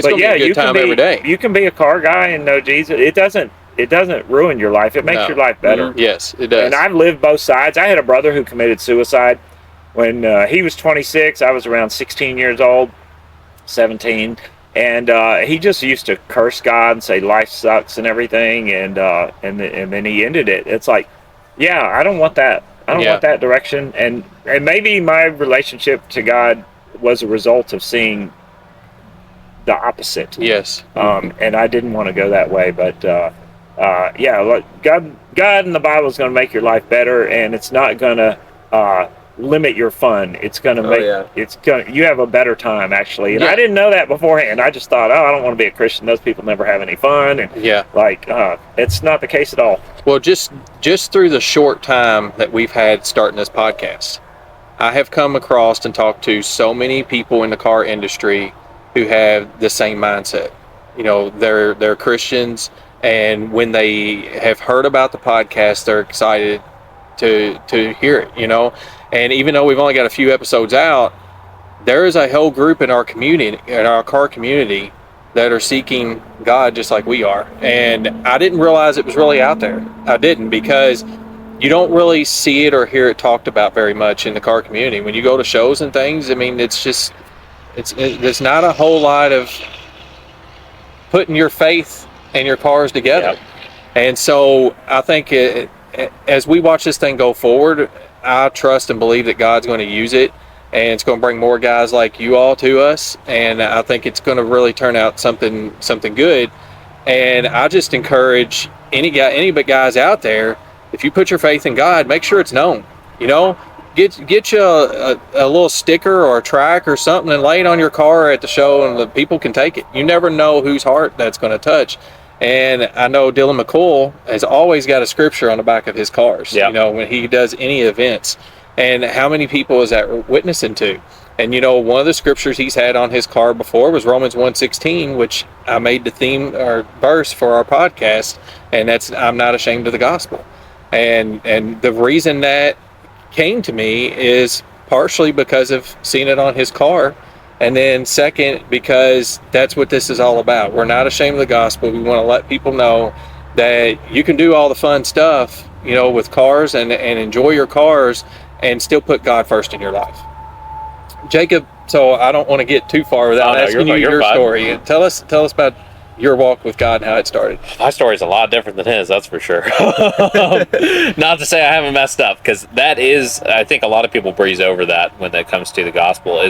But yeah, you can be every day. You can be a car guy and know Jesus. It doesn't ruin your life. It makes your life better. Yes, it does. And I've lived both sides. I had a brother who committed suicide when he was 26. I was around 16 years old, 17. And he just used to curse God and say life sucks and everything, and then he ended it. It's like, I don't want that. I don't want that direction. And maybe my relationship to God was a result of seeing the opposite. Yes. And I didn't want to go that way, but God in the Bible is going to make your life better, and it's not going to limit your fun. It's going to make you have a better time actually. And I didn't know that beforehand. I just thought, I don't want to be a Christian. Those people never have any fun. And it's not the case at all. Well, just through the short time that we've had starting this podcast, I have come across and talked to so many people in the car industry who have the same mindset. They're Christians, and when they have heard about the podcast, they're excited to hear it, And even though we've only got a few episodes out, there is a whole group in our community, in our car community, that are seeking God just like we are. And I didn't realize it was really out there. I didn't, because you don't really see it or hear it talked about very much in the car community. When you go to shows and things, there's not a whole lot of putting your faith and your cars together. Yep. And so I think as we watch this thing go forward, I trust and believe that God's going to use it, and it's going to bring more guys like you all to us, and I think it's going to really turn out something good. And I just encourage any guys out there, if you put your faith in God, make sure it's known. Get you a little sticker or a track or something and lay it on your car at the show, and the people can take it. You never know whose heart that's going to touch. And I know Dylan McCool has always got a scripture on the back of his cars, when he does any events. And how many people is that witnessing to? And, one of the scriptures he's had on his car before was Romans 1:16, which I made the theme or verse for our podcast. And that's, I'm not ashamed of the gospel. And the reason that came to me is partially because of seeing it on his car. And then second, because that's what this is all about. We're not ashamed of the gospel. We want to let people know that you can do all the fun stuff, with cars and enjoy your cars and still put God first in your life. Jacob, so I don't want to get too far without asking you your story. Tell us about your walk with God and how it started. My story's a lot different than his, that's for sure. Not to say I haven't messed up, because that is, I think a lot of people breeze over that when it comes to the gospel.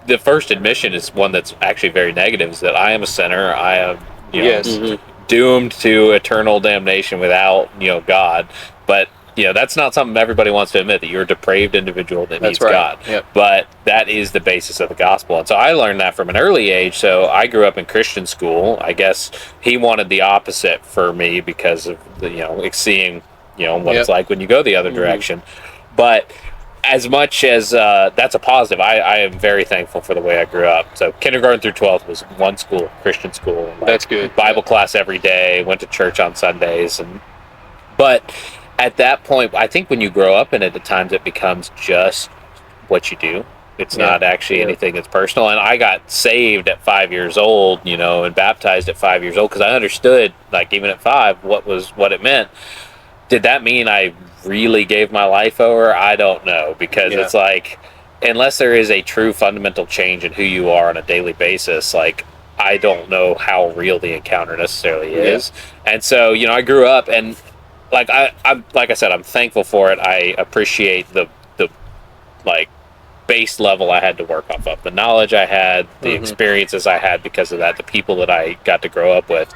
The first admission is one that's actually very negative, is that I am a sinner. I am, doomed to eternal damnation without, God. But, that's not something everybody wants to admit, that you're a depraved individual that needs God. Yep. But that is the basis of the gospel. And so I learned that from an early age. So I grew up in Christian school. I guess he wanted the opposite for me because of seeing, what it's like when you go the other direction. But as much as that's a positive, I am very thankful for the way I grew up. So kindergarten through 12th was one school, Christian school. That's good. Bible class every day, went to church on Sundays. But at that point, I think when you grow up in it, at times it becomes just what you do. It's not actually anything that's personal. And I got saved at 5 years old, and baptized at 5 years old, because I understood, even at 5, what it meant. Did that mean I really gave my life over? I don't know, because it's like, unless there is a true fundamental change in who you are on a daily basis, I don't know how real the encounter necessarily is. And so, I grew up, and like like I said, I'm thankful for it. I appreciate the like base level I had to work off of, the knowledge I had, the experiences I had because of that, the people that I got to grow up with.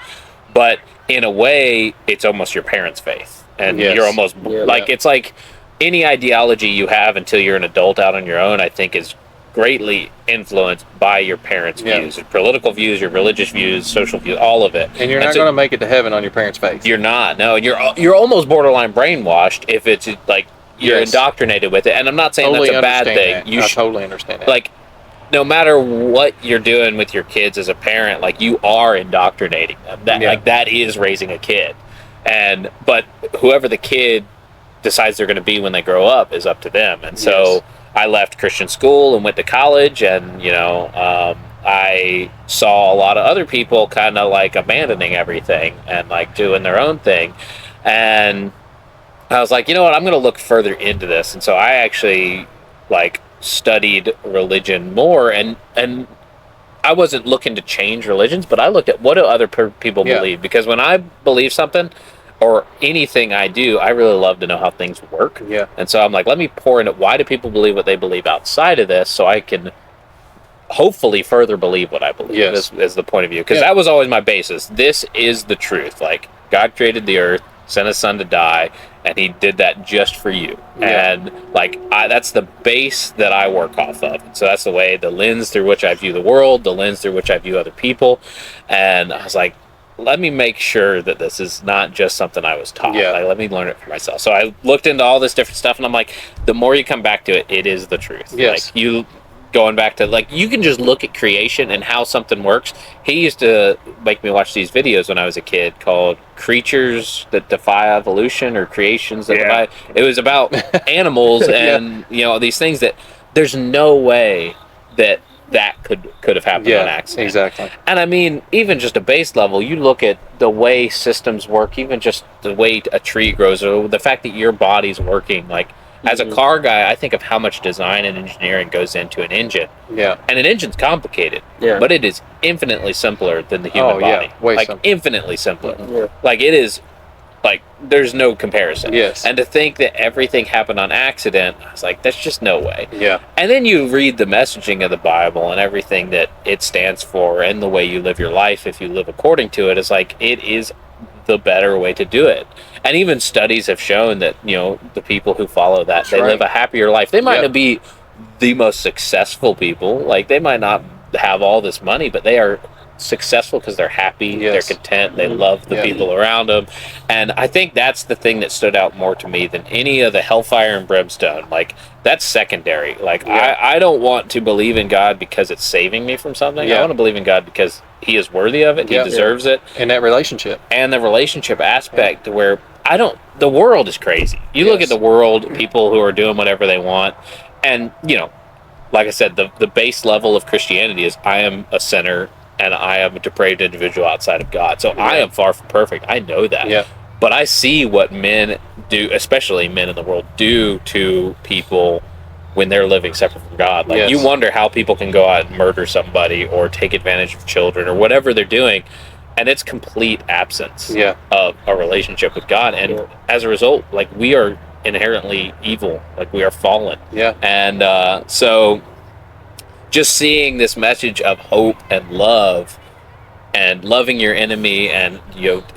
But in a way, it's almost your parents' faith, and you're almost it's like any ideology you have until you're an adult out on your own, I think is greatly influenced by your parents' views, your political views, your religious views, social views, all of it. And you're not going to make it to heaven on your parents' faith. You're not. No, and you're almost borderline brainwashed if it's like you're indoctrinated with it. And I'm not saying that's a bad thing. I totally understand that. Like, no matter what you're doing with your kids as a parent, like, you are indoctrinating them. That is raising a kid. But whoever the kid decides they're going to be when they grow up is up to them. And so I left Christian school and went to college, and I saw a lot of other people kind of like abandoning everything and like doing their own thing, and I was like, you know what, I'm going to look further into this. And so I actually like studied religion more, and I wasn't looking to change religions, but I looked at what do other people believe, because when I believe something or anything I do, I really love to know how things work. Yeah. And so I'm like, let me pour into why do people believe what they believe outside of this, so I can hopefully further believe what I believe is the point of view. Because that was always my basis. This is the truth. Like, God created the earth, sent his son to die, and he did that just for you. And like, that's the base that I work off of. And so that's the lens through which I view the world, the lens through which I view other people. And I was like, let me make sure that this is not just something I was taught. Like, let me learn it for myself. So I looked into all this different stuff, and I'm like, the more you come back to it, it is the truth. Like, you going back to, like, you can just look at creation and how something works. He used to make me watch these videos when I was a kid called Creatures That Defy Evolution, or Creations That Defy. It was about animals and these things that there's no way that could have happened on accident. Exactly. And I mean, even just a base level, you look at the way systems work, even just the way a tree grows, or the fact that your body's working. Like, as a car guy, I think of how much design and engineering goes into an engine. Yeah. And an engine's complicated. Yeah. But it is infinitely simpler than the human body. Way like, simpler. Infinitely simpler. Yeah. Like, it is, like, there's no comparison. Yes. And to think that everything happened on accident, I was like, that's just no way. Yeah. And then you read the messaging of the Bible and everything that it stands for, and the way you live your life, if you live according to it, is like, it is the better way to do it. And even studies have shown that, the people who follow that, they live a happier life. They might not be the most successful people. Like, they might not have all this money, but they are successful because they're happy, they're content, they love the people around them. And I think that's the thing that stood out more to me than any of the hellfire and brimstone. Like, that's secondary. Like, I don't want to believe in God because it's saving me from something. I want to believe in God because he is worthy of it, he deserves it. And that relationship. And the relationship aspect where the world is crazy. You look at the world, people who are doing whatever they want, and, like I said, the base level of Christianity is, I am a sinner, and I am a depraved individual outside of God. So I am far from perfect. I know that. Yeah. But I see what men do, especially men in the world, do to people when they're living separate from God. Like, you wonder how people can go out and murder somebody or take advantage of children or whatever they're doing. And it's complete absence of a relationship with God. And as a result, like, we are inherently evil. Like, we are fallen. Yeah. And so just seeing this message of hope and love and loving your enemy and,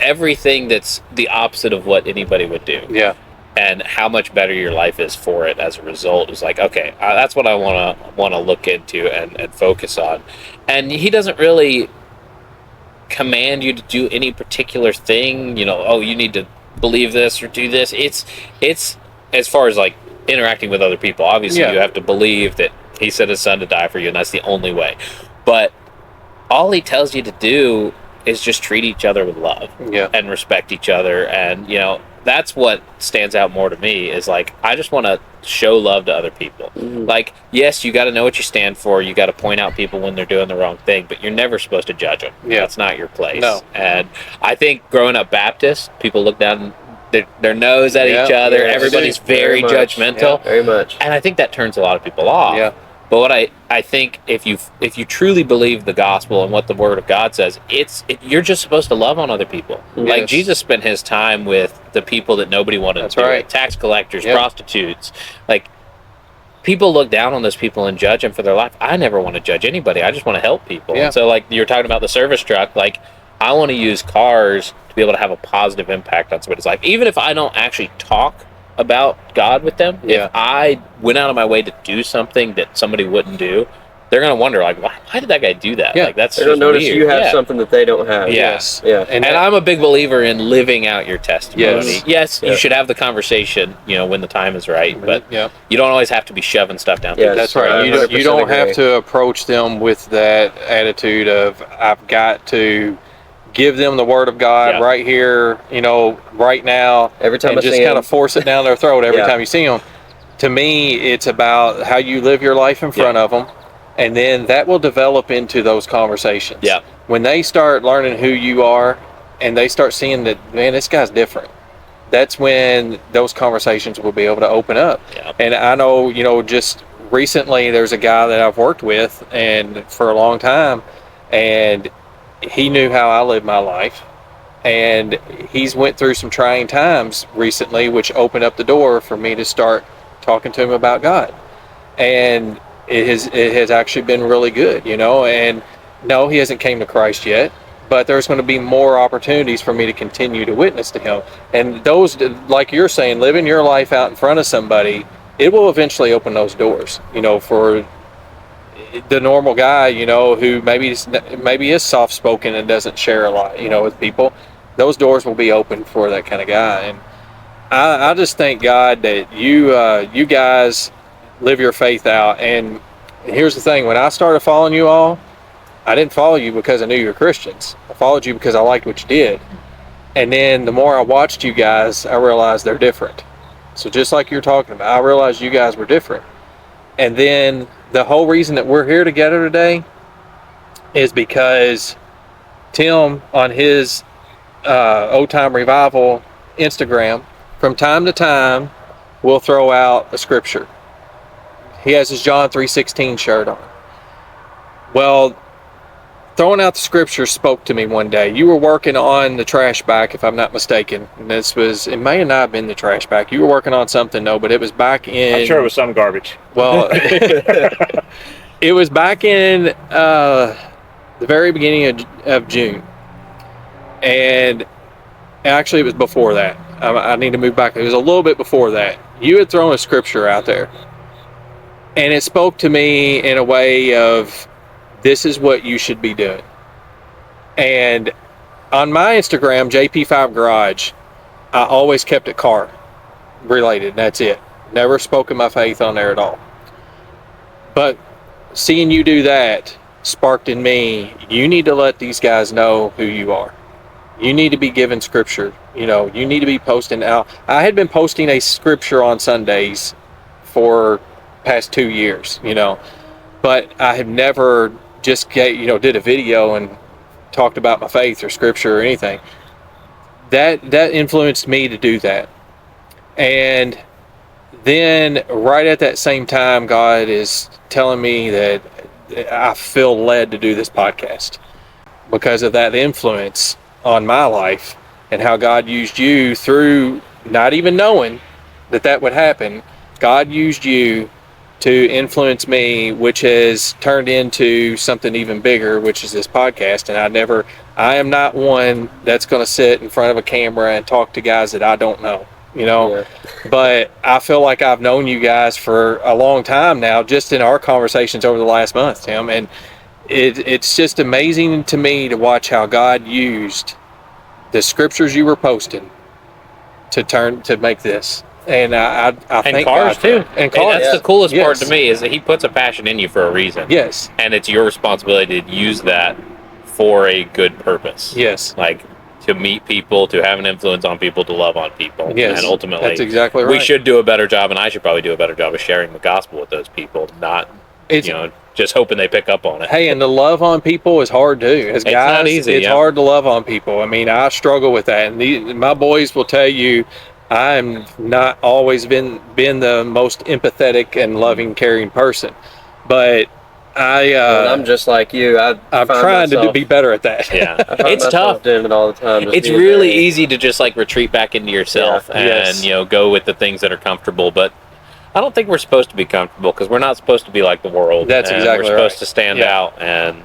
everything that's the opposite of what anybody would do. Yeah. And how much better your life is for it as a result is like, okay, that's what I want to look into and focus on. And he doesn't really command you to do any particular thing, you need to believe this or do this. It's as far as like interacting with other people, obviously you have to believe that he sent his son to die for you, and that's the only way. But all he tells you to do is just treat each other with love and respect each other. And, that's what stands out more to me is like, I just want to show love to other people. Like, yes, you got to know what you stand for. You got to point out people when they're doing the wrong thing, but you're never supposed to judge them. That's not your place. No. And I think growing up Baptist, people look down their nose at each other. Everybody's very judgmental. Very much. And I think that turns a lot of people off. But what I think, if you truly believe the gospel and what the Word of God says, you're just supposed to love on other people. Yes. Like Jesus spent his time with the people that nobody wanted That's to do right. it. Tax collectors, Yep. prostitutes. Like, people look down on those people and judge them for their life. I never want to judge anybody. I just want to help people. Yeah. And so, like, you're talking about the service truck. Like, I want to use cars to be able to have a positive impact on somebody's life, even if I don't actually talk about God with them. Yeah. If I went out of my way to do something that somebody wouldn't do, they're gonna wonder, like, why did that guy do that? Yeah. Like, that's They're going just to notice weird. you have Yeah. something that they don't have. Yeah. Yes. Yeah. And that- I'm a big believer in living out your testimony. Yes. Yes, Yeah. you should have the conversation, when the time is right, but yeah. you don't always have to be shoving stuff down. Yes. people's That's right. You throats. don't, you don't 100% have agree. to approach them with that attitude of, I've got to give them the Word of God Yeah. right here, right now, Every time and I just see kind them. of force it down their throat every Yeah. time you see them. To me, it's about how you live your life in front of them, and then that will develop into those conversations. Yeah. When they start learning who you are, and they start seeing that, man, this guy's different, that's when those conversations will be able to open up. Yeah. And I know, just recently there's a guy that I've worked with and for a long time, and he knew how I lived my life, and he's went through some trying times recently, which opened up the door for me to start talking to him about God. And it has actually been really good, and no, he hasn't came to Christ yet, but there's going to be more opportunities for me to continue to witness to him. And those, like you're saying, living your life out in front of somebody, it will eventually open those doors, for the normal guy, who maybe is soft-spoken and doesn't share a lot, with people. Those doors will be open for that kind of guy. And I just thank God that you guys live your faith out. And here's the thing: when I started following you all, I didn't follow you because I knew you were Christians. I followed you because I liked what you did. And then the more I watched you guys, I realized they're different. So just like you're talking about, I realized you guys were different. And then the whole reason that we're here together today is because Tim, on his Old Time Revival Instagram, from time to time will throw out a scripture. He has his John 3:16 shirt on. Well, throwing out the scripture spoke to me one day. You were working on the trash back, if I'm not mistaken. And it may have not been the trash back. You were working on something, no, but it was back in... I'm sure it was some garbage. Well, it was back in the very beginning of June. And actually, it was before that. I need to move back. It was a little bit before that. You had thrown a scripture out there. And it spoke to me in a way of, this is what you should be doing. And on my Instagram, JP5 Garage, I always kept it car related. And that's it. Never spoken my faith on there at all. But seeing you do that sparked in me, you need to let these guys know who you are. You need to be giving scripture. You need to be posting out. I had been posting a scripture on Sundays for past 2 years, but I have never just did a video and talked about my faith or scripture or anything. That influenced me to do that. And then right at that same time, God is telling me that I feel led to do this podcast because of that influence on my life and how God used you through not even knowing that would happen. God used you to influence me, which has turned into something even bigger, which is this podcast. And I am not one that's going to sit in front of a camera and talk to guys that I don't know, Yeah. but I feel like I've known you guys for a long time now, just in our conversations over the last month, Tim. And it's just amazing to me to watch how God used the scriptures you were posting to make this. And I And thank cars God too. And cars. That's the coolest part Yes. to me, is that he puts a passion in you for a reason. Yes. And it's your responsibility to use that for a good purpose. Yes. Like, to meet people, to have an influence on people, to love on people. Yes. And ultimately, That's exactly right. we should do a better job, and I should probably do a better job of sharing the gospel with those people, not, It's- just hoping they pick up on it. Hey, and to love on people is hard too. As It's guys, not easy, it's yeah. hard to love on people. I mean, I struggle with that, and my boys will tell you, I'm not always been the most empathetic and loving, caring person. but And I'm just like you. I'm find trying to myself- be better at that. Yeah, I find it's myself tough. doing it all the time. just It's being really very- easy to just like retreat back into yourself Yeah. and Yes. go with the things that are comfortable. But I don't think we're supposed to be comfortable because we're not supposed to be like the world. That's and exactly We're supposed right. to stand Yeah. out, and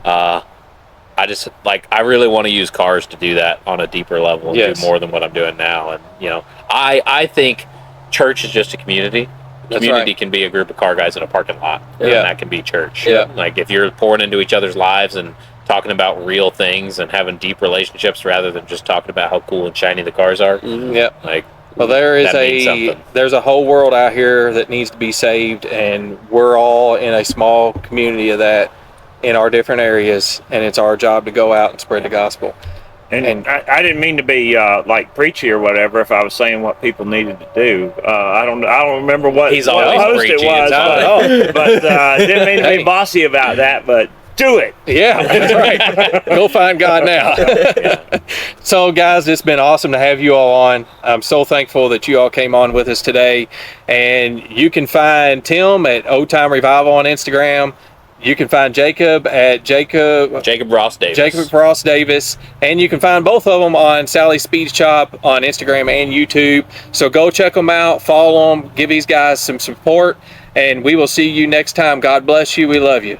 I just I really want to use cars to do that on a deeper level and Yes. do more than what I'm doing now. And I think church is just a community. That's Community right. can be a group of car guys in a parking lot, Yeah. and that can be church. Yeah. Like if you're pouring into each other's lives and talking about real things and having deep relationships rather than just talking about how cool and shiny the cars are. Mhm. Yep. Like, Well, that means something. there's a whole world out here that needs to be saved, and we're all in a small community of that in our different areas, and it's our job to go out and spread the gospel. And, And- I didn't mean to be like preachy or whatever if I was saying what people needed to do. I don't remember what, He's what always post it preachy. was, It's but didn't mean to Hey. be bossy about that. But do it. Yeah, that's right. Go find God now. So, guys, it's been awesome to have you all on. I'm so thankful that you all came on with us today. And you can find Tim at Old Time Revival on Instagram. You can find Jacob at Jacob Ross Davis. Ross Davis, and you can find both of them on Sally's Speed Shop on Instagram and YouTube. So go check them out, follow them, give these guys some support, and we will see you next time. God bless you. We love you.